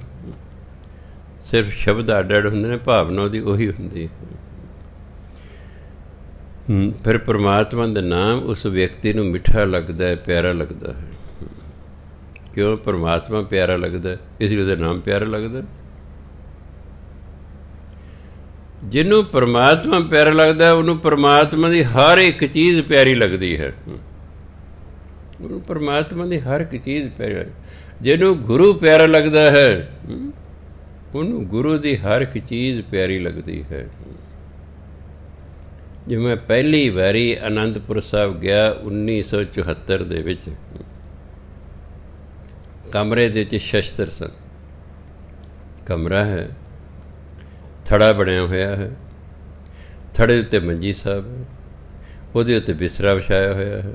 S1: ਸਿਰਫ ਸ਼ਬਦ ਅੱਡ ਅੱਡ ਹੁੰਦੇ ਨੇ, ਭਾਵਨਾ ਉਹਦੀ ਉਹੀ ਹੁੰਦੀ ਹੈ। ਫਿਰ ਪਰਮਾਤਮਾ ਦਾ ਨਾਮ ਉਸ ਵਿਅਕਤੀ ਨੂੰ ਮਿੱਠਾ ਲੱਗਦਾ ਹੈ, ਪਿਆਰਾ ਲੱਗਦਾ ਹੈ। ਕਿਉਂ? ਪਰਮਾਤਮਾ ਪਿਆਰਾ ਲੱਗਦਾ, ਇਸ ਲਈ ਉਹਦਾ ਨਾਮ ਪਿਆਰਾ ਲੱਗਦਾ। ਜਿਹਨੂੰ ਪਰਮਾਤਮਾ ਪਿਆਰਾ ਲੱਗਦਾ ਉਹਨੂੰ ਪਰਮਾਤਮਾ ਦੀ ਹਰ ਇੱਕ ਚੀਜ਼ ਪਿਆਰੀ ਲੱਗਦੀ ਹੈ। ਉਹਨੂੰ ਪਰਮਾਤਮਾ ਦੀ ਹਰ ਇੱਕ ਚੀਜ਼ ਪਿਆਰੀ ਲੱਗਦੀ। ਜਿਹਨੂੰ ਗੁਰੂ ਪਿਆਰਾ ਲੱਗਦਾ ਹੈ ਉਹਨੂੰ ਗੁਰੂ ਦੀ ਹਰ ਇੱਕ ਚੀਜ਼ ਪਿਆਰੀ ਲੱਗਦੀ ਹੈ। ਜਿਵੇਂ ਪਹਿਲੀ ਵਾਰੀ ਅਨੰਦਪੁਰ ਸਾਹਿਬ ਗਿਆ 1974 ਦੇ ਵਿੱਚ, ਕਮਰੇ ਦੇ ਵਿੱਚ ਸ਼ਸਤਰ ਸਨ। ਕਮਰਾ ਹੈ, ਥੜਾ ਬਣਿਆ ਹੋਇਆ ਹੈ, ਥੜੇ ਉੱਤੇ ਮੰਜੀ ਸਾਹਿਬ ਹੈ, ਉਹਦੇ ਉੱਤੇ ਬਿਸਤਰਾ ਵਿਛਾਇਆ ਹੋਇਆ ਹੈ,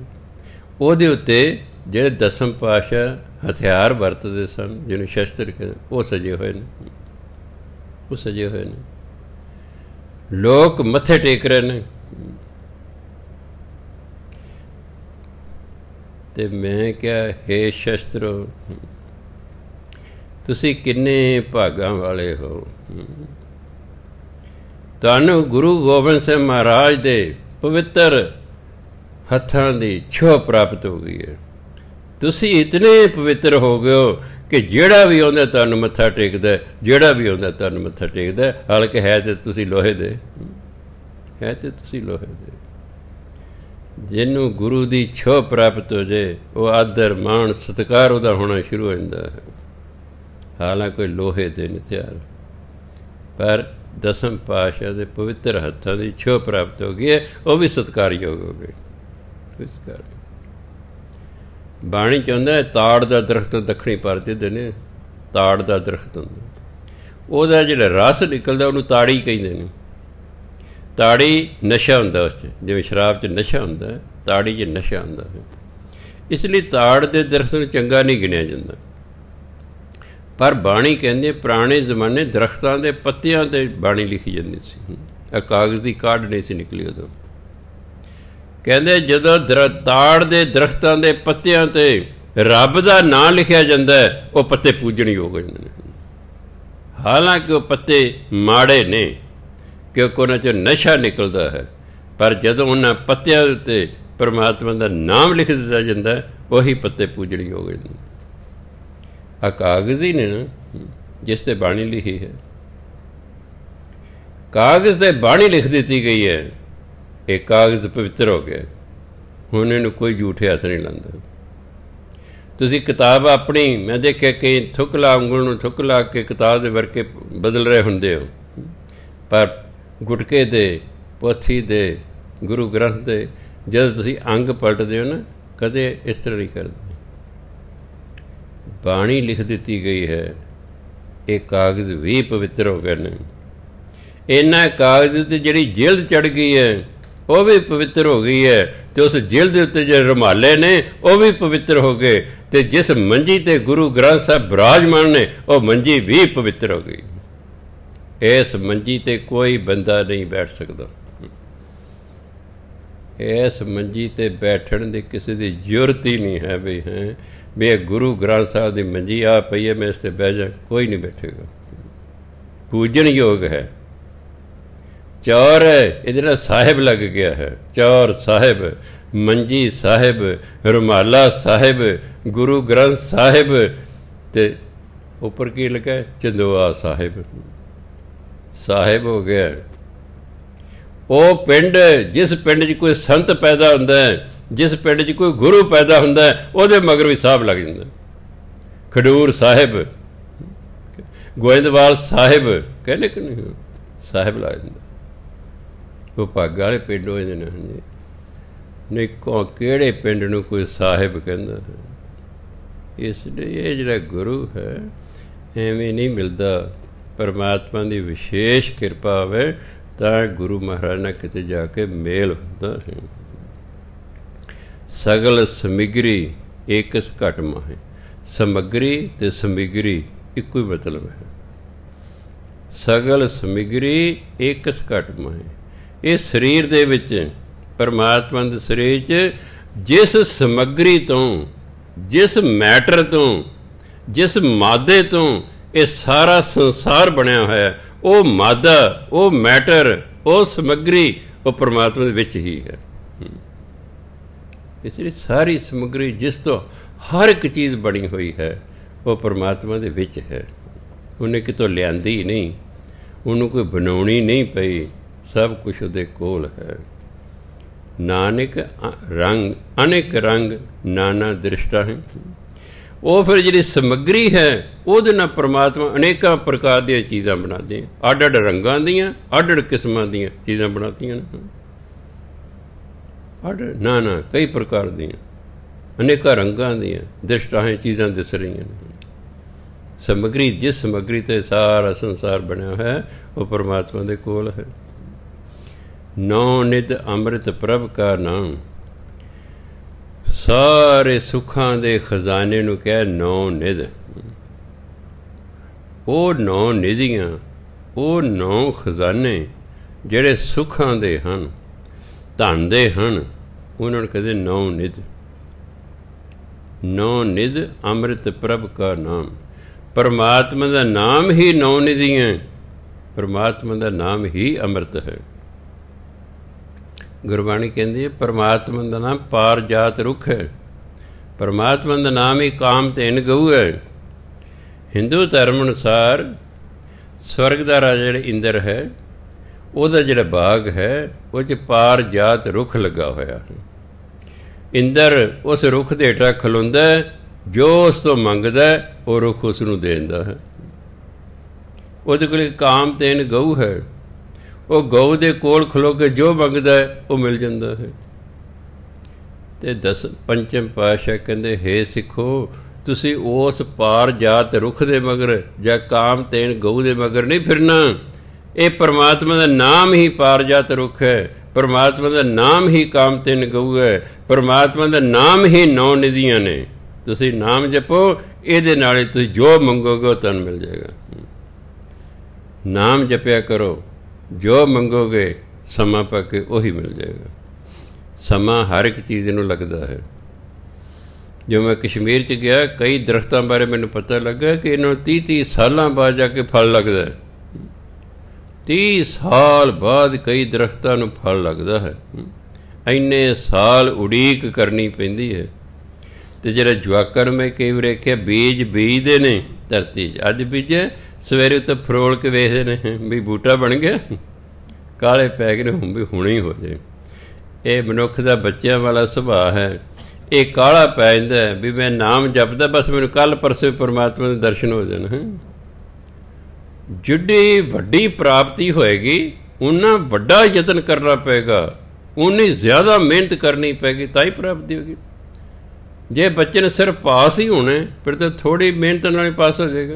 S1: ਉਹਦੇ ਉੱਤੇ ਜਿਹੜੇ ਦਸਮ ਪਾਤਸ਼ਾਹ ਹਥਿਆਰ ਵਰਤਦੇ ਸਨ, ਜਿਹਨੂੰ ਸ਼ਸਤਰ ਕਹਿੰਦੇ, ਉਹ ਸਜੇ ਹੋਏ ਨੇ। ਉਹ ਸਜੇ ਹੋਏ ਨੇ, ਲੋਕ ਮੱਥੇ ਟੇਕ ਰਹੇ ਨੇ। ਤੇ ਮੈਂ ਕਿਹਾ, ਹੇ ਸ਼ਸਤਰੋ, ਤੁਸੀਂ ਕਿੰਨੇ ਭਾਗਾਂ ਵਾਲੇ ਹੋ। ਤੁਹਾਨੂੰ ਗੁਰੂ ਗੋਬਿੰਦ ਸਿੰਘ ਮਹਾਰਾਜ ਦੇ ਪਵਿੱਤਰ ਹੱਥਾਂ ਦੀ ਛੋਹ ਪ੍ਰਾਪਤ ਹੋ ਗਈ ਹੈ। ਤੁਸੀਂ ਇਤਨੇ ਪਵਿੱਤਰ ਹੋ ਗਏ ਹੋ ਕਿ ਜਿਹੜਾ ਵੀ ਆਉਂਦਾ ਤੁਹਾਨੂੰ ਮੱਥਾ ਟੇਕਦਾ, ਜਿਹੜਾ ਵੀ ਆਉਂਦਾ ਤੁਹਾਨੂੰ ਮੱਥਾ ਟੇਕਦਾ। ਹਾਲਾਂਕਿ ਹੈ ਤੇ ਤੁਸੀਂ ਲੋਹੇ ਦੇ, ਹੈ ਤੇ ਤੁਸੀਂ ਲੋਹੇ ਦੇ। ਜਿਹਨੂੰ ਗੁਰੂ ਦੀ ਛੋਹ ਪ੍ਰਾਪਤ ਹੋ ਜਾਏ, ਉਹ ਆਦਰ ਮਾਣ ਸਤਿਕਾਰ ਉਹਦਾ ਹੋਣਾ ਸ਼ੁਰੂ ਹੋ ਜਾਂਦਾ ਹੈ। ਹਾਲਾਂਕਿ ਕੋਈ ਲੋਹੇ ਦੇ ਨਹੀਂ ਹਥਿਆਰ, ਪਰ ਦਸਮ ਪਾਤਸ਼ਾਹ ਦੇ ਪਵਿੱਤਰ ਹੱਥਾਂ ਦੀ ਛੋਹ ਪ੍ਰਾਪਤ ਹੋ ਗਈ ਹੈ, ਉਹ ਵੀ ਸਤਿਕਾਰਯੋਗ ਹੋ ਗਏ। ਬਾਣੀ ਚਾਹੁੰਦਾ ਤਾੜ ਦਾ ਦਰਖਤ ਦੱਖਣੀ ਭਾਰਤ ਦੇ ਨੇ, ਤਾੜ ਦਾ ਦਰਖਤ ਹੁੰਦਾ, ਉਹਦਾ ਜਿਹੜਾ ਰਸ ਨਿਕਲਦਾ ਉਹਨੂੰ ਤਾੜੀ ਕਹਿੰਦੇ ਨੇ। ਤਾੜੀ ਨਸ਼ਾ ਹੁੰਦਾ ਉਸ 'ਚ, ਜਿਵੇਂ ਸ਼ਰਾਬ 'ਚ ਨਸ਼ਾ ਹੁੰਦਾ, ਤਾੜੀ 'ਚ ਨਸ਼ਾ ਹੁੰਦਾ ਹੈ। ਇਸ ਲਈ ਤਾੜ ਦੇ ਦਰਖਤ ਨੂੰ ਚੰਗਾ ਨਹੀਂ ਗਿਣਿਆ ਜਾਂਦਾ। ਪਰ ਬਾਣੀ ਕਹਿੰਦੇ ਪੁਰਾਣੇ ਜ਼ਮਾਨੇ ਦਰਖਤਾਂ ਦੇ ਪੱਤਿਆਂ 'ਤੇ ਬਾਣੀ ਲਿਖੀ ਜਾਂਦੀ ਸੀ, ਕਾਗਜ਼ ਦੀ ਕਾਢ ਨਹੀਂ ਸੀ ਨਿਕਲੀ ਉਦੋਂ। ਕਹਿੰਦੇ ਜਦੋਂ ਤਾੜ ਦੇ ਦਰਖਤਾਂ ਦੇ ਪੱਤਿਆਂ 'ਤੇ ਰੱਬ ਦਾ ਨਾਂ ਲਿਖਿਆ ਜਾਂਦਾ, ਉਹ ਪੱਤੇ ਪੂਜਣਯੋਗ ਹੋ ਜਾਂਦੇ ਨੇ। ਹਾਲਾਂਕਿ ਉਹ ਪੱਤੇ ਮਾੜੇ ਨੇ, ਕਿਉਂਕਿ ਉਹਨਾਂ 'ਚੋਂ ਨਸ਼ਾ ਨਿਕਲਦਾ ਹੈ, ਪਰ ਜਦੋਂ ਉਹਨਾਂ ਪੱਤਿਆਂ ਉੱਤੇ ਪਰਮਾਤਮਾ ਦਾ ਨਾਮ ਲਿਖ ਦਿੱਤਾ ਜਾਂਦਾ, ਉਹੀ ਪੱਤੇ ਪੂਜਣਯੋਗ ਹੋ ਜਾਂਦੇ। आ कागज़ ही ने ना जिस ते बाणी लिखी है। कागज़ ते बाणी लिख दी गई है, एक कागज़ पवित्र हो गया, हुण इहनूं कोई झूठे हथ नहीं लांदा। तुसीं किताब अपनी, मैं देखिया कई थुक ला ਉਂਗਲ ਨੂੰ थुक ला के किताब दे वर्के बदल रहे हुंदे हो, पर गुटके दे, पोथी दे, गुरु ग्रंथ दे जद तुसीं अंग पलटदे हो ना, कदे इस तरह नहीं करदे। बाणी लिख दी गई है, ये कागज़ भी पवित्र हो गए ने। इन्हां कागज़ उत्ते जिहड़ी जिल्द चढ़ गई है वह भी पवित्र हो गई है, तो उस जिल्द उत्ते जो रुमाले ने वह भी पवित्र हो गए, तो जिस मंजी ते गुरु ग्रंथ साहब विराजमान ने वह मंजी भी पवित्र हो गई। इस मंजी ते कोई बंदा नहीं बैठ सकता, इस मंजी ते बैठण दी किसी की जरूरत ही नहीं है। भी हैं भी गुरु ग्रंथ साहब की मंजी आ पई है, मैं इस ते बह जा, कोई नहीं बैठेगा। पूजन योग है, चौर है, इधर साहिब लग गया है, चौर साहिब, मंजी साहिब, रुमाला साहिब, गुरु ग्रंथ साहिब, ते उपर की लगा चंदोआ साहिब, साहिब हो गया। वो पिंड, जिस पिंड च कोई संत पैदा होंदा है, जिस पिंड च कोई गुरु पैदा होंदा है, उहदे मगर भी साहब लग जांदा। खडूर साहिब, गोइंदवाल साहिब, कहने कि नहीं साहिब लग जांदा। वो भागा वाले पिंड हो जाते हैं, नहीं किहड़े पिंड नूं कोई साहिब कहंदा है। इसलिए ये जिहड़ा गुरु है एवें नहीं मिलता, परमात्मा की विशेष कृपा होवे तां गुरु महाराज नाल किते जाके मेल हुंदा है। सगल समग्री एकस घट माहे, समग्री ते समग्री इक्को ही मतलब है। सगल समग्री एकस घट माहे, ये शरीर दे विच परमात्मा दे शरीर च जिस समग्री तो, जिस मैटर तो, जिस मादे तो ये सारा संसार बनया होया, वो मादा, वो मैटर, वो समग्री वो परमात्मा दे विच ही है। इसलिए सारी समग्री जिस तो हर एक चीज़ बनी हुई है वो परमात्मा दे विच है। उन्हें कितों लियांदी ही नहीं, उन्होंने कोई बनाउणी नहीं पई, सब कुछ उहदे कोल है। नानक रंग अनेक रंग नाना दृष्टा है। वो फिर जी समग्री है उहदे नाल परमात्मा अनेकों प्रकार दी चीज़ां बनाते हैं, अड अड रंगां दियां, अड अड किस्मां दियां चीज़ां बनातियां ने, अड नाना कई प्रकार दियां अनेकों रंगां दियां दृष्टां चीज़ां दिस रही हैं। समग्री, जिस समग्री ते सारा संसार बनया है वो परमात्मा दे कोल है। नौ निध अमृत प्रभ का नाम, सारे सुखां दे खजाने नूं कह नौ निध। वो नौ निधियां, वो नौ खजाने जिहड़े सुखां दे हन, धन दे हन, उन्हां नूं कहदे नौ निध। नौ निध अमृत प्रभ का नाम, परमात्मा दा नाम ही नौ निधियां, परमात्मा दा नाम ही अमृत है। गुरबाणी कहती है परमात्मा का नाम पार जात रुख है, परमात्मा का नाम ही काम तेन गऊ है। हिंदू धर्म अनुसार स्वर्ग का राजा जिहड़ा इंद्र है, उसका जिहड़ा बाग है उस पार जात रुख लगा होया है। इंद्र उस रुख दे हेठां खलोंदा है, जो उस तो मंगदा है वो रुख उसनूं देंदा है। उहदे कोल काम तेन गऊ है, वो गऊ दे कोल खलो के जो मंगदा है वो मिल जाता है। तो पंचम पातशाह कहते हे सिखो, तुसी उस पार जात रुख दे मगर या काम तेन गऊ दे मगर नहीं फिरना। ये परमात्मा का नाम ही पार जात रुख है, परमात्मा का नाम ही काम तेन गऊ है, परमात्मा का नाम ही नौ निधियां ने। तुसी नाम जपो, ये नाल तुसी जो मंगोगे वो तुहानूं मिल जाएगा। नाम जपया करो, जो मंगोगे समा पाके वही मिल जाएगा। समा हर एक चीज़ नूं लगता है। जो मैं कश्मीर च गया, कई दरख्तों बारे मैनूं पता लगा कि इन्हों 30-30 सालों बाद जाके फल लगता है। 30 साल बाद कई दरख्तों नूं फल लगता है। इन्ने साल उड़ीक करनी पैंदी है। तो जरा जवाਕਾਂ में कई वार वेख्या बीज बीजते ने धरती अज बीजे सवेरे तो फरोल के वेखते ने भी बूटा बन गया, काले पै गए भी हुणे ही हो जाए। ये मनुख का बच्चों वाला सुभाव है, ये काला पै जाता है भी मैं नाम जपदा बस मैनूं कल परसों परमात्मा के दर्शन हो जाने। जिड्डी वड्डी प्राप्ति होएगी उन्ना वड्डा यतन करना पेगा, उन्नी ज़्यादा मेहनत करनी पैगी ताई प्राप्ति होगी। जे बच्चे ने सिर्फ पास ही होने फिर तो थोड़ी मेहनत नाल पास हो जाएगा।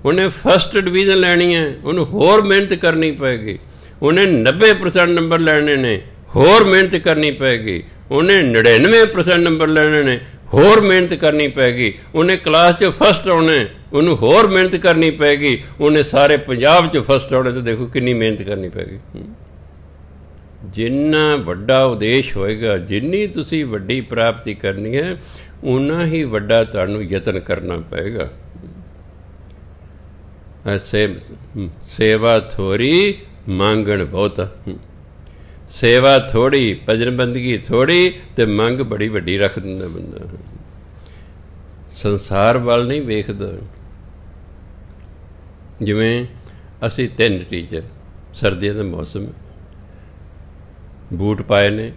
S1: उन्हें फस्ट डिवीजन लैनी है, उन्हें होर मेहनत करनी पैगी। उन्हें 90% नंबर लैने ने, होर मेहनत करनी पैगी। उन्हें 99% नंबर लैने ने, होर मेहनत करनी पैगी। उन्हें क्लास च फस्ट आने, उन्हें होर मेहनत करनी पैगी। उन्हें सारे पंजाब च फस्ट आने तो देखो कितनी मेहनत करनी पैगी। जिन्ना वड्डा उद्देश होएगा, जिन्नी तुसी वड्डी प्राप्ति करनी है, उन्ना ही वड्डा तुहानू यतन करना पेगा। सेवा थोड़ी मांगण बहुत, सेवा थोड़ी भजन बंदगी थोड़ी ते मंग बड़ी वड्डी रख दिंदा बंदा। संसार वाल नहीं वेखदा। जिवें असी 3 टीचर सर्दियों का मौसम, बूट पाए ने,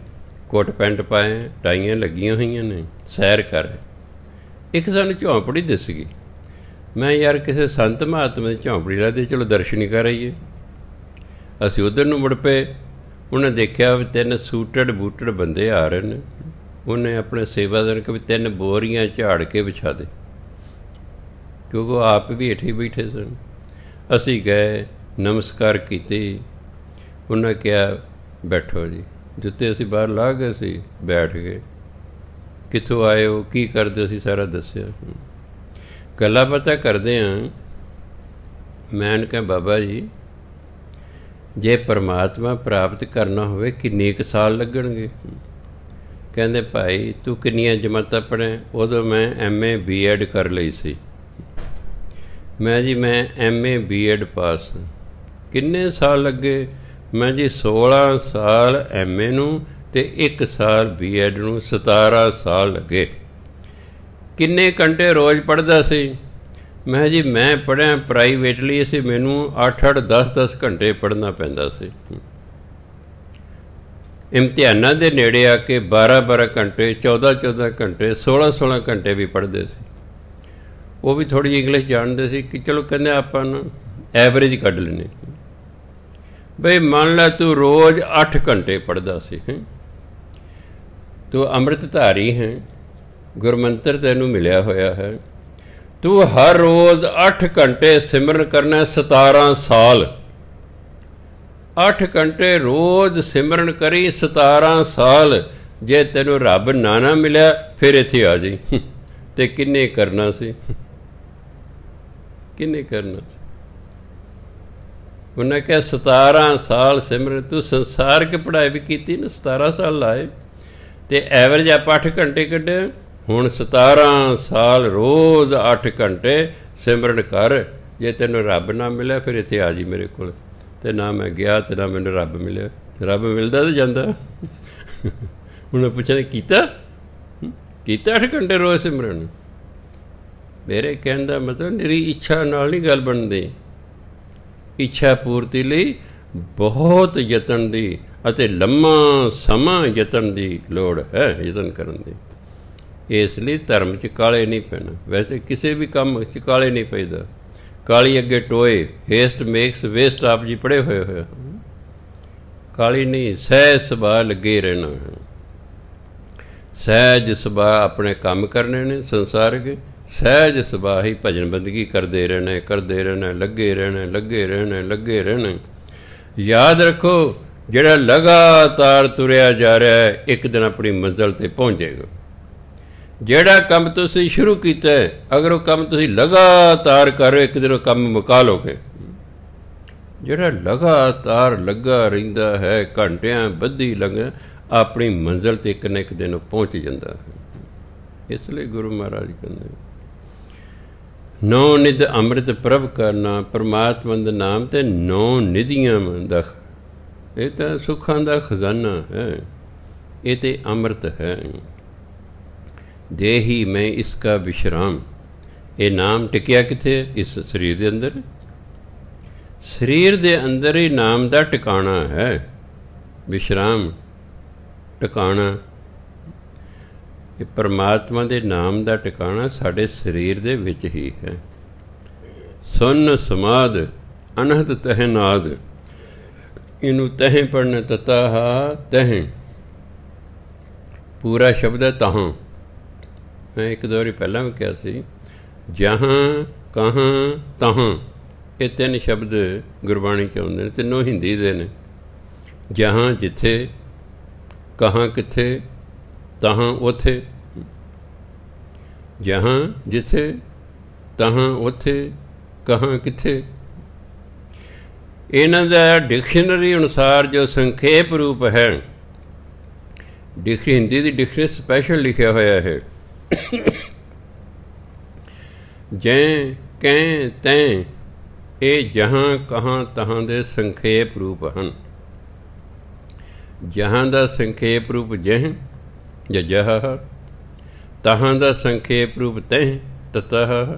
S1: कोट पैंट पाए, टाइयां लगियां हुई ने, सैर कर। एक सानूं झोंपड़ी दिस गई। मैं यार किसी संत महात्मा की झोंपड़ी लगती, चलो दर्शन ही कर आईए। असीं उधर नूं मुड़ पे, उन्हें देखा भी 3 सूटड़ बूटड़ बंदे आ रहे हैं। उन्हें अपने सेवादार को भी 3 बोरियां झाड़ के विछा दे, क्योंकि वो आप भी हेठ ही बैठे सन। असी गए, नमस्कार कीते, उन्हें कहा बैठो जी। जुत्ते असी बाहर ला गए सी, बैठ गए। कित्थों आए हो, की करदे, असी सारा दस्या। गल्लां बातां करदे हैं। मैं कहा बाबा जी जे परमात्मा प्राप्त करना होवे किन्ने क साल लगणगे? कहंदे भाई तू किन्नियां जमातां पढ़े? उदों मैं MA BEd कर लई सी। मैं जी मैं MA BEd पास। किन्ने साल लगे? मैं जी 16 साल MA नूं ते 1 साल BEd नूं 17 साल लगे। किन्ने घंटे रोज़ पढ़दा सी? मैं जी मैं पढ़िया प्राइवेटली सी, मैनू 8-8 10-10 घंटे पढ़ना पैंदा सी। इम्तिहानां दे नेड़े आके 12-12 घंटे, 14-14 घंटे, 16-16 घंटे भी पढ़ते सी। वो भी थोड़ी इंग्लिश जानते सी कि चलो कहते आपां ना एवरेज कढ लेने। बई मान ला तू रोज़ 8 घंटे पढ़दा सी, तू अमृतधारी है, गुरमंत्र तैनू मिलिया होया है, तू हर रोज़ 8 घंटे सिमरन करना। 17 साल 8 घंटे रोज़ सिमरन करी, 17 साल। जे तेनू रब ना मिलिया फिर इत्थे आ जाई। ते किन्ने करना सी, किन्ने करना सी? उन्हें कहा 17 साल सिमरन। तू संसार की पढ़ाई भी की ना, 17 साल लाए ते एवरेज आप 8 घंटे कढ़े। हुण 17 साल रोज़ 8 घंटे सिमरन कर। जे तेनों रब ना मिले फिर इत्थे आ जी मेरे कोल। ते ना मैं गया ते ना मैनूं रब मिले। रब मिलदा तो जांदा। उन्हें पूछना कीता 8 घंटे रोज़ सिमरन? मेरे कहने का मतलब मेरी इच्छा नाल नहीं गल बनदी। इच्छा पूर्ति लई बहुत यतन दी अते लम्मा समा यतन दी लोड़ है, यतन करन दी। इसलिए धर्म च काले नहीं पैना। वैसे किसी भी काम च काले नहीं पैदा। काली अगे टोए, हेस्ट मेक्स वेस्ट, आप जी पढ़े हुए। काली नहीं, सहज सुभाਅ लगे रहना है। सहज सुभाਅ अपने काम करने ने संसारिक, सहज सुभाਅ ही भजन बंदगी करते रहना, करते रहना, लगे रहना, लगे रहना, लगे रहना। याद रखो जिहड़ा लगातार तुरया जा रहा है एक दिन अपनी मंजिल ते पहुँचेगा। जिहड़ा काम तुसीं शुरू कीता है, अगर वो काम तुसीं लगातार कर रहे हो, एक दिन वो काम मुका लोगे। जिहड़ा लगातार लगा रहिंदा है, घंटियां बधी लंघ, अपनी मंजिल ते एक न एक दिन पहुँच जाता है। इसलिए गुरु महाराज कहते 9 निध अमृत प्रभ करना, परमात्मा दे नाम ते 9 निधियां दा, ये तो सुखां दा खजाना है, ये तो अमृत है। ਦੇਹੀ ਮੈਂ ਇਸਕਾ ਵਿਸ਼ਰਾਮ। ਇਹ ਨਾਮ ਟਿਕਿਆ ਕਿੱਥੇ? ਇਸ ਸਰੀਰ ਦੇ ਅੰਦਰ। ਸਰੀਰ ਦੇ ਅੰਦਰ ਹੀ ਨਾਮ ਦਾ ਟਿਕਾਣਾ ਹੈ। ਵਿਸ਼ਰਾਮ ਟਿਕਾਣਾ, ਇਹ ਪਰਮਾਤਮਾ ਦੇ ਨਾਮ ਦਾ ਟਿਕਾਣਾ ਸਾਡੇ ਸਰੀਰ ਦੇ ਵਿੱਚ ਹੀ ਹੈ। ਸੁਨ ਸਮਾਦ ਅਨਹਦ ਤਹਿ ਨਾਦ। ਇਹਨੂੰ ਤਹਿ ਪੜ੍ਹਨਾ, ਤਤਾਹਾ ਤਹਿ। ਪੂਰਾ ਸ਼ਬਦ ਹੈ ਤਹਾਂ। ਮੈਂ ਇੱਕ ਦੋ ਵਾਰੀ ਪਹਿਲਾਂ ਵੀ ਕਿਹਾ ਸੀ, ਜਹਾਂ ਕਹਾਂ ਤਹਾਂ, ਇਹ ਤਿੰਨ ਸ਼ਬਦ ਗੁਰਬਾਣੀ 'ਚ ਆਉਂਦੇ ਨੇ, ਤਿੰਨੋਂ ਹਿੰਦੀ ਦੇ ਨੇ। ਜਹਾਂ ਜਿੱਥੇ, ਕਹਾਂ ਕਿੱਥੇ, ਤਹਾਂ ਉੱਥੇ। ਜਹਾਂ ਜਿੱਥੇ, ਤਹਾਂ ਉੱਥੇ, ਕਹਾਂ ਕਿੱਥੇ। ਇਹਨਾਂ ਦਾ ਡਿਕਸ਼ਨਰੀ ਅਨੁਸਾਰ ਜੋ ਸੰਖੇਪ ਰੂਪ ਹੈ, ਹਿੰਦੀ ਦੀ ਡਿਕਸ਼ਨਰੀ ਸਪੈਸ਼ਲ ਲਿਖਿਆ ਹੋਇਆ ਹੈ। ਜੈ ਕੈ ਤੈ, ਇਹ ਜਹਾਂ ਕਹਾਂ ਤਹਾਂ ਦੇ ਸੰਖੇਪ ਰੂਪ ਹਨ। ਜਹਾਂ ਦਾ ਸੰਖੇਪ ਰੂਪ ਜਹ ਜਾਂ ਜਹ, ਤਹਾਂ ਦਾ ਸੰਖੇਪ ਰੂਪ ਤਹ ਤਤਹ,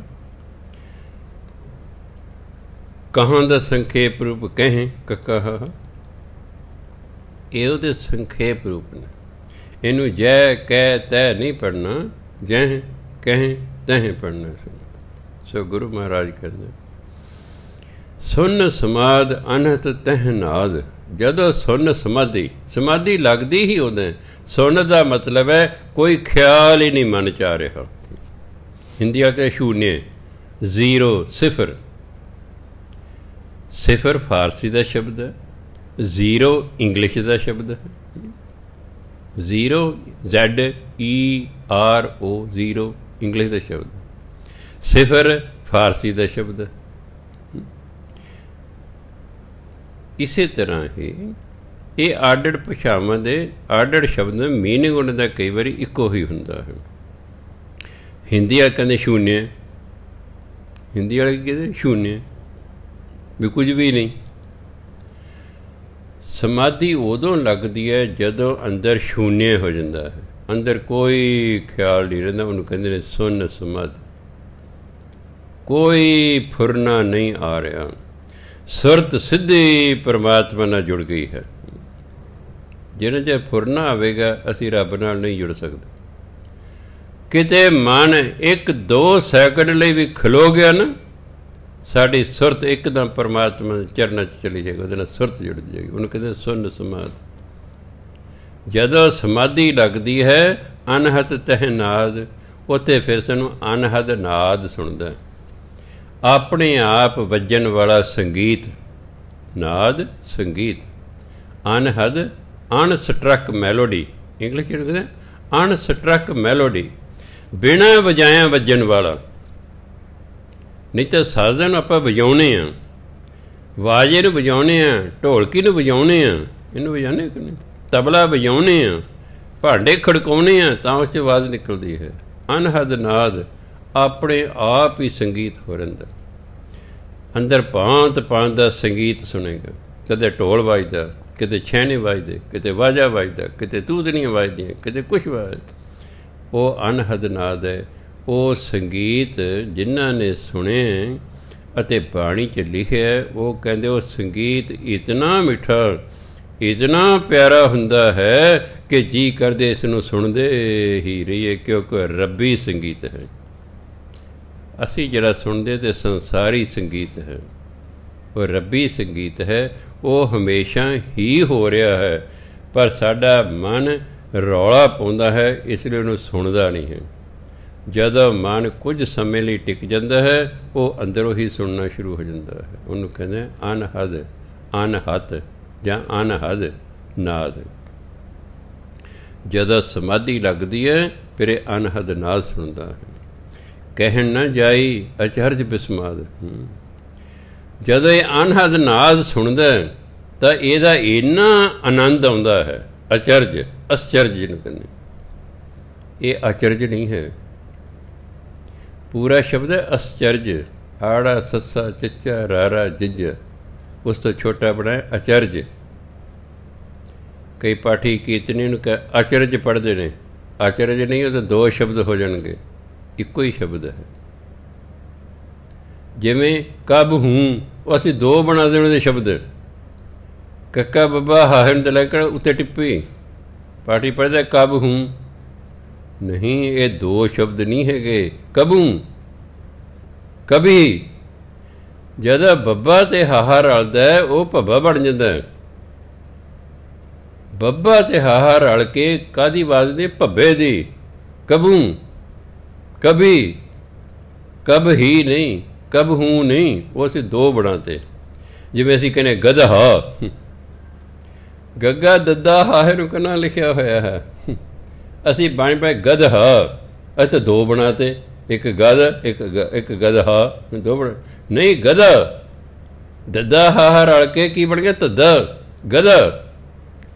S1: ਕਹਾਂ ਦਾ ਸੰਖੇਪ ਰੂਪ ਕਹਿ ਕਕਹ। ਇਹ ਉਹਦੇ ਸੰਖੇਪ ਰੂਪ ਨੇ। ਇਹਨੂੰ ਜੈ ਕਹਿ ਤੈ ਨਹੀਂ ਪੜ੍ਹਨਾ, ਜਹ ਕਹਿ ਤਹ ਪੜ੍ਹਨਾ। ਸੋ ਗੁਰੂ ਮਹਾਰਾਜ ਕਹਿੰਦੇ, ਸੁਨ ਸਮਾਦ ਅਨਹਤ ਤਹ ਨਾਦ। ਜਦੋਂ ਸੁਨ ਸਮਾਧੀ, ਸਮਾਧੀ ਲੱਗਦੀ ਹੀ ਉਹਦੇ। ਸੁਨ ਦਾ ਮਤਲਬ ਹੈ ਕੋਈ ਖਿਆਲ ਹੀ ਨਹੀਂ ਮਨ 'ਚ ਆ ਰਿਹਾ। ਹਿੰਦੀ ਆ ਕੇ ਸ਼ੂਨਯ, ਜ਼ੀਰੋ, ਸਿਫਰ। ਸਿਫਰ ਫਾਰਸੀ ਦਾ ਸ਼ਬਦ ਹੈ, ਜ਼ੀਰੋ ਇੰਗਲਿਸ਼ ਦਾ ਸ਼ਬਦ ਹੈ। ਜ਼ੀਰੋ ZERO, ਜ਼ੀਰੋ ਇੰਗਲਿਸ਼ ਦਾ ਸ਼ਬਦ। ਸਿਫਰ ਫਾਰਸੀ ਦਾ ਸ਼ਬਦ ਹੈ। ਇਸੇ ਤਰ੍ਹਾਂ ਹੀ ਇਹ ਆਡੜ ਭਾਸ਼ਾਵਾਂ ਦੇ ਆਡੜ ਸ਼ਬਦ ਦੇ ਮੀਨਿੰਗ ਉਹਨਾਂ ਦਾ ਕਈ ਵਾਰੀ ਇੱਕੋ ਹੀ ਹੁੰਦਾ ਹੈ। ਹਿੰਦੀ ਵਾਲੇ ਕਹਿੰਦੇ ਸ਼ੂਨਯ, ਹਿੰਦੀ ਵਾਲੇ ਕਹਿੰਦੇ ਸ਼ੂਨਯ, ਵੀ ਕੁਝ ਵੀ ਨਹੀਂ। ਸਮਾਧੀ ਉਦੋਂ ਲੱਗਦੀ ਹੈ ਜਦੋਂ ਅੰਦਰ ਸ਼ੂਨਯ ਹੋ ਜਾਂਦਾ ਹੈ, ਅੰਦਰ ਕੋਈ ਖਿਆਲ ਨਹੀਂ ਰਹਿੰਦਾ। ਉਹਨੂੰ ਕਹਿੰਦੇ ਨੇ ਸੁੰਨ ਸਮਾਧੀ। ਕੋਈ ਫੁਰਨਾ ਨਹੀਂ ਆ ਰਿਹਾ, ਸੁਰਤ ਸਿੱਧੀ ਪਰਮਾਤਮਾ ਨਾਲ ਜੁੜ ਗਈ ਹੈ। ਜਿੰਨਾ ਚਿਰ ਫੁਰਨਾ ਆਵੇਗਾ ਅਸੀਂ ਰੱਬ ਨਾਲ ਨਹੀਂ ਜੁੜ ਸਕਦੇ। ਕਿਤੇ ਮਨ 1-2 ਸੈਕਿੰਡ ਲਈ ਵੀ ਖਲੋ ਗਿਆ ਨਾ, ਸਾਡੀ ਸੁਰਤ ਇੱਕਦਮ ਪਰਮਾਤਮਾ ਚਰਨਾਂ 'ਚ ਚਲੀ ਜਾਏਗੀ, ਉਹਦੇ ਨਾਲ ਸੁਰਤ ਜੁੜ ਜਾਏਗੀ। ਉਹਨੂੰ ਕਹਿੰਦੇ ਸੁੰਨ ਸਮਾਧ। ਜਦੋਂ ਸਮਾਧੀ ਲੱਗਦੀ ਹੈ ਅਨਹਦ ਤਹਿ ਨਾਦ, ਉੱਥੇ ਫਿਰ ਸਾਨੂੰ ਅਨਹਦ ਨਾਦ ਸੁਣਦਾ, ਆਪਣੇ ਆਪ ਵੱਜਣ ਵਾਲਾ ਸੰਗੀਤ। ਨਾਦ ਸੰਗੀਤ, ਅਨਹਦ ਅਨਸਟਰਕ ਮੈਲੋਡੀ, ਇੰਗਲਿਸ਼ ਚ ਕਹਿੰਦੇ ਅਨਸਟਰਕ ਮੈਲੋਡੀ, ਬਿਨਾਂ ਵਜਾਇਆ ਵੱਜਣ ਵਾਲਾ। ਨਹੀਂ ਤਾਂ ਸਾਜ਼ਨ ਆਪਾਂ ਵਜਾਉਣੇ ਆ, ਵਾਜੇ ਨੂੰ ਵਜਾਉਣੇ ਆ, ਢੋਲਕੀ ਨੂੰ ਵਜਾਉਣੇ ਆ, ਇਹਨੂੰ ਵਜਾਉਂਦੇ ਕਿ ਨਹੀਂ, ਤਬਲਾ ਵਜਾਉਣੇ ਆ, ਭਾਂਡੇ ਖੜਕਾਉਣੇ ਆ, ਤਾਂ ਉਸ 'ਚ ਆਵਾਜ਼ ਨਿਕਲਦੀ ਹੈ। ਅਨਹਦ ਨਾਦ, ਆਪਣੇ ਆਪ ਹੀ ਸੰਗੀਤ ਹੋ ਰਹਿੰਦਾ ਅੰਦਰ। ਭਾਂਤ ਭਾਂਤ ਦਾ ਸੰਗੀਤ ਸੁਣੇਗਾ, ਕਦੇ ਢੋਲ ਵੱਜਦਾ, ਕਿਤੇ ਛੈਣੇ ਵੱਜਦੇ, ਕਿਤੇ ਵਾਜਾ ਵੱਜਦਾ, ਕਿਤੇ ਤੂਤਣੀਆਂ ਵੱਜਦੀਆਂ, ਕਿਤੇ ਕੁਛ ਵੱਜਦਾ। ਉਹ ਅਨਹਦ ਨਾਦ ਹੈ। ਉਹ ਸੰਗੀਤ ਜਿਨ੍ਹਾਂ ਨੇ ਸੁਣੇ ਅਤੇ ਬਾਣੀ 'ਚ ਲਿਖਿਆ, ਉਹ ਕਹਿੰਦੇ ਉਹ ਸੰਗੀਤ ਇਤਨਾ ਮਿੱਠਾ, ਇਤਨਾ ਪਿਆਰਾ ਹੁੰਦਾ ਹੈ ਕਿ ਜੀ ਕਰਦੇ ਇਸ ਨੂੰ ਸੁਣਦੇ ਹੀ ਰਹੀਏ, ਕਿਉਂਕਿ ਰੱਬੀ ਸੰਗੀਤ ਹੈ। ਅਸੀਂ ਜਿਹੜਾ ਸੁਣਦੇ ਤੇ ਸੰਸਾਰੀ ਸੰਗੀਤ ਹੈ, ਉਹ ਰੱਬੀ ਸੰਗੀਤ ਹੈ। ਉਹ ਹਮੇਸ਼ਾ ਹੀ ਹੋ ਰਿਹਾ ਹੈ, ਪਰ ਸਾਡਾ ਮਨ ਰੌਲਾ ਪਾਉਂਦਾ ਹੈ, ਇਸ ਲਈ ਉਹਨੂੰ ਸੁਣਦਾ ਨਹੀਂ ਹੈ। ਜਦੋਂ ਮਨ ਕੁਝ ਸਮੇਂ ਲਈ ਟਿਕ ਜਾਂਦਾ ਹੈ, ਉਹ ਅੰਦਰੋਂ ਹੀ ਸੁਣਨਾ ਸ਼ੁਰੂ ਹੋ ਜਾਂਦਾ ਹੈ। ਉਹਨੂੰ ਕਹਿੰਦੇ ਅਨਹਦ, ਅਨਹਤ ਜਾਂ ਅਨਹਦ ਨਾਦ। ਜਦੋਂ ਸਮਾਧੀ ਲੱਗਦੀ ਹੈ, ਫਿਰ ਇਹ ਅਨਹਦ ਨਾਦ ਸੁਣਦਾ ਹੈ। ਕਹਿਣ ਨਾ ਜਾਈ ਅਚਰਜ ਬਿਸਮਾਦ। ਜਦੋਂ ਇਹ ਅਨਹਦ ਨਾਦ ਸੁਣਦਾ ਤਾਂ ਇਹਦਾ ਇੰਨਾ ਆਨੰਦ ਆਉਂਦਾ ਹੈ। ਅਚਰਜ, ਅਸਚਰਜ ਜਿਹਨੂੰ ਕਹਿੰਦੇ, ਇਹ ਅਚਰਜ ਨਹੀਂ ਹੈ। ਪੂਰਾ ਸ਼ਬਦ ਹੈ ਅਸਚਰਜ। ਆੜਾ ਸੱਸਾ ਚੱਚਾ ਰਾਰਾ ਜੱਜ, ਉਸ ਤੋਂ ਛੋਟਾ ਬਣਾਇਆ ਅਚਰਜ। ਕਈ ਪਾਠੀ ਕੀਰਤਨੀ ਨੂੰ ਅਚਰਜ ਪੜ੍ਹਦੇ ਨੇ, ਆਚਰਜ ਨਹੀਂ, ਉਹ ਤਾਂ ਦੋ ਸ਼ਬਦ ਹੋ ਜਾਣਗੇ, ਇੱਕੋ ਹੀ ਸ਼ਬਦ ਹੈ। ਜਿਵੇਂ ਕਬ ਹੂੰ, ਉਹ ਅਸੀਂ ਦੋ ਬਣਾ ਦੇਣ ਦੇ ਸ਼ਬਦ, ਕੱਕਾ ਬੱਬਾ ਹਾਹਨ ਤੇ ਲੈ ਕੇ ਉੱਤੇ ਟਿੱਪੀ ਪਾਠੀ ਪੜ੍ਹਦਾ ਕਬ ਹੂੰ, ਨਹੀਂ, ਇਹ ਦੋ ਸ਼ਬਦ ਨਹੀਂ ਹੈਗੇ। ਕਬੂ, ਕਭੀ, ਜਦ ਬੱਬਾ ਤੇ ਹਾਹਾ ਰਲਦਾ ਉਹ ਭੱਬਾ ਬਣ ਜਾਂਦਾ। ਬੱਬਾ ਤੇ ਹਾਹਾ ਰਲ ਕੇ ਕਾਹਦੀ ਆਵਾਜ਼ ਦੇ? ਭੱਬੇ ਦੀ। ਕਬੂ, ਕਭੀ, ਕਬ ਹੀ ਨਹੀਂ, ਕਬ ਹੂੰ ਨਹੀਂ, ਉਹ ਅਸੀਂ ਦੋ ਬਣਾਤੇ। ਜਿਵੇਂ ਅਸੀਂ ਕਹਿੰਦੇ ਗਧਾ, ਗੱਗਾ ਦੱਦਾ ਹਾਹੇ ਨੂੰ ਕੰਨਾ ਲਿਖਿਆ ਹੋਇਆ ਹੈ, ਅਸੀਂ ਬਣ ਪਏ ਗਧਾ, ਅਸੀਂ ਤਾਂ ਦੋ ਬਣਾਤੇ, ਇੱਕ ਗਧ ਇੱਕ ਗਧਾ, ਦੋ ਬਣਾ ਨਹੀਂ। ਗਧਾ ਦੱਦਾ ਹਾਹਾ ਰਲ ਕੇ ਕੀ ਬਣ ਗਿਆ? ਧੱਦਾ, ਗਧਾ।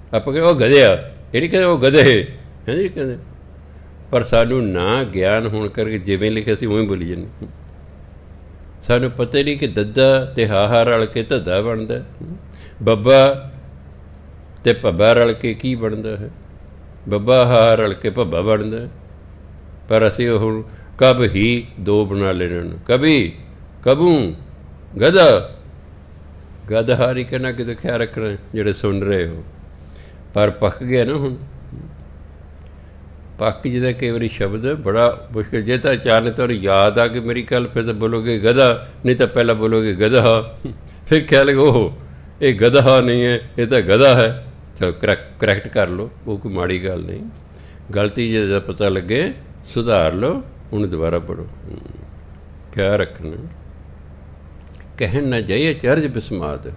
S1: ਆਪਾਂ ਕਹਿੰਦੇ ਉਹ ਗਧਿਆ, ਇਹ ਨਹੀਂ ਕਹਿੰਦੇ ਉਹ ਗਧੇ, ਹੈ ਨਹੀਂ ਕਹਿੰਦੇ। ਪਰ ਸਾਨੂੰ ਨਾ ਗਿਆਨ ਹੋਣ ਕਰਕੇ ਜਿਵੇਂ ਲਿਖਿਆ ਸੀ ਉਵੇਂ ਬੋਲੀ ਜਾਂਦੇ। ਸਾਨੂੰ ਪਤਾ ਨਹੀਂ ਕਿ ਦੱਦਾ ਅਤੇ ਹਾਹਾ ਰਲ ਕੇ ਧੱਦਾ ਬਣਦਾ, ਬੱਬਾ ਅਤੇ ਭੱਬਾ ਰਲ ਕੇ ਕੀ ਬਣਦਾ ਹੈ? ਬੱਬਾ ਹਾਹਾ ਰਲ ਕੇ ਭੱਬਾ ਬਣਦਾ। ਪਰ ਅਸੀਂ ਉਹ ਕਬ ਹੀ ਦੋ ਬਣਾ ਲੈਣੇ ਨੂੰ, ਕਭੀ, ਕਬੂ, ਗਧਾ। ਗਧਾ ਨਹੀਂ ਕਹਿਣਾ, ਕਿਤੇ ਖਿਆਲ ਰੱਖਣਾ ਜਿਹੜੇ ਸੁਣ ਰਹੇ ਹੋ। ਪਰ ਪੱਕ ਗਿਆ ਨਾ ਹੁਣ, ਪੱਕ ਜਿਹਦਾ ਕਈ ਵਾਰੀ ਸ਼ਬਦ ਬੜਾ ਮੁਸ਼ਕਿਲ। ਜੇ ਤਾਂ ਅਚਾਨਕ ਤੁਹਾਨੂੰ ਯਾਦ ਆ ਕਿ ਮੇਰੀ ਗੱਲ, ਫਿਰ ਤਾਂ ਬੋਲੋਗੇ ਗਧਾ, ਨਹੀਂ ਤਾਂ ਪਹਿਲਾਂ ਬੋਲੋਗੇ ਗਧਾ, ਫਿਰ ਖਿਆਲ ਉਹ ਇਹ ਗਧਾ ਨਹੀਂ ਹੈ, ਇਹ ਤਾਂ ਗਧਾ ਹੈ। ਚਲੋ ਕਰੈਕਟ ਕਰ ਲਓ, ਉਹ ਕੋਈ ਮਾੜੀ ਗੱਲ ਨਹੀਂ। ਗਲਤੀ ਜੇ ਪਤਾ ਲੱਗੇ ਸੁਧਾਰ ਲਓ, ਉਹਨੂੰ ਦੁਬਾਰਾ ਪੜ੍ਹੋ। ਖਿਆਲ ਰੱਖਣਾ, ਕਹਿਣ ਨਾ ਜਾਈਏ ਚਰਜ ਬਿਸਮਾਤ,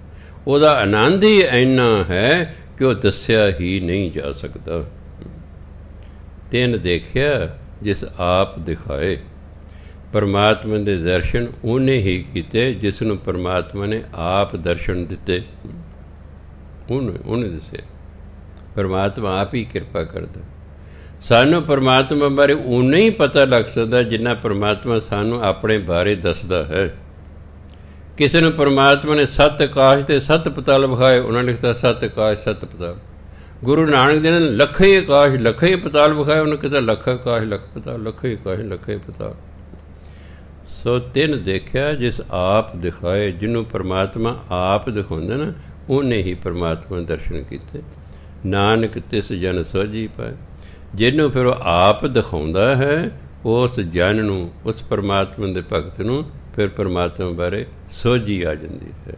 S1: ਉਹਦਾ ਆਨੰਦ ਹੀ ਇੰਨਾ ਹੈ ਕਿ ਉਹ ਦੱਸਿਆ ਹੀ ਨਹੀਂ ਜਾ ਸਕਦਾ। ਤਿੰਨ ਦੇਖਿਆ ਜਿਸ ਆਪ ਦਿਖਾਏ, ਪਰਮਾਤਮਾ ਦੇ ਦਰਸ਼ਨ ਉਹਨੇ ਹੀ ਕੀਤੇ ਜਿਸ ਨੂੰ ਪਰਮਾਤਮਾ ਨੇ ਆਪ ਦਰਸ਼ਨ ਦਿੱਤੇ। ਉਹਨੇ ਦੱਸਿਆ, ਪਰਮਾਤਮਾ ਆਪ ਹੀ ਕਿਰਪਾ ਕਰਦਾ। ਸਾਨੂੰ ਪਰਮਾਤਮਾ ਬਾਰੇ ਓਨਾ ਹੀ ਪਤਾ ਲੱਗ ਸਕਦਾ ਜਿੰਨਾ ਪਰਮਾਤਮਾ ਸਾਨੂੰ ਆਪਣੇ ਬਾਰੇ ਦੱਸਦਾ ਹੈ। ਕਿਸੇ ਨੂੰ ਪਰਮਾਤਮਾ ਨੇ 7 ਆਕਾਸ਼ ਅਤੇ 7 ਪਤਾਲ ਵਿਖਾਏ, ਉਹਨਾਂ ਨੇ ਲਿਖਤਾ 7 ਆਕਾਸ਼ 7 ਪਤਾਲ। ਗੁਰੂ ਨਾਨਕ ਦੇਵ ਨੇ ਲੱਖੇ ਆਕਾਸ਼ ਲੱਖੇ ਪਤਾਲ ਵਿਖਾਏ, ਉਹਨੇ ਕਿਹਾ ਲੱਖ ਆਕਾਸ਼ ਲੱਖ ਪਤਾਲ, ਲੱਖੇ ਆਕਾਸ਼ ਲੱਖੇ ਪਤਾਲ। ਸੋ ਤਿੰਨ ਦੇਖਿਆ ਜਿਸ ਆਪ ਦਿਖਾਏ, ਜਿਹਨੂੰ ਪਰਮਾਤਮਾ ਆਪ ਦਿਖਾਉਂਦਾ ਨਾ, ਉਹਨੇ ਹੀ ਪਰਮਾਤਮਾ ਦਰਸ਼ਨ ਕੀਤੇ। ਨਾਨਕ ਤਿਸ ਜਨ ਸੋਝੀ ਪਾਏ, ਜਿਹਨੂੰ ਫਿਰ ਉਹ ਆਪ ਦਿਖਾਉਂਦਾ ਹੈ, ਉਸ ਜਨ ਨੂੰ, ਉਸ ਪਰਮਾਤਮਾ ਦੇ ਭਗਤ ਨੂੰ ਫਿਰ ਪਰਮਾਤਮਾ ਬਾਰੇ ਸੋਝੀ ਆ ਜਾਂਦੀ ਹੈ,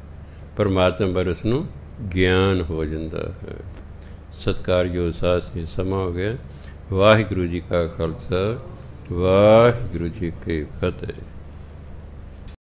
S1: ਪਰਮਾਤਮਾ ਬਾਰੇ ਉਸ ਨੂੰ ਗਿਆਨ ਹੋ ਜਾਂਦਾ ਹੈ। ਸਤਿਕਾਰਯੋਗ ਸਾਧ ਸੰਗਤ, ਸਮਾਂ ਹੋ ਗਿਆ। ਵਾਹਿਗੁਰੂ ਜੀ ਕਾ ਖਾਲਸਾ, ਵਾਹਿਗੁਰੂ ਜੀ ਕੀ ਫਤਿਹ।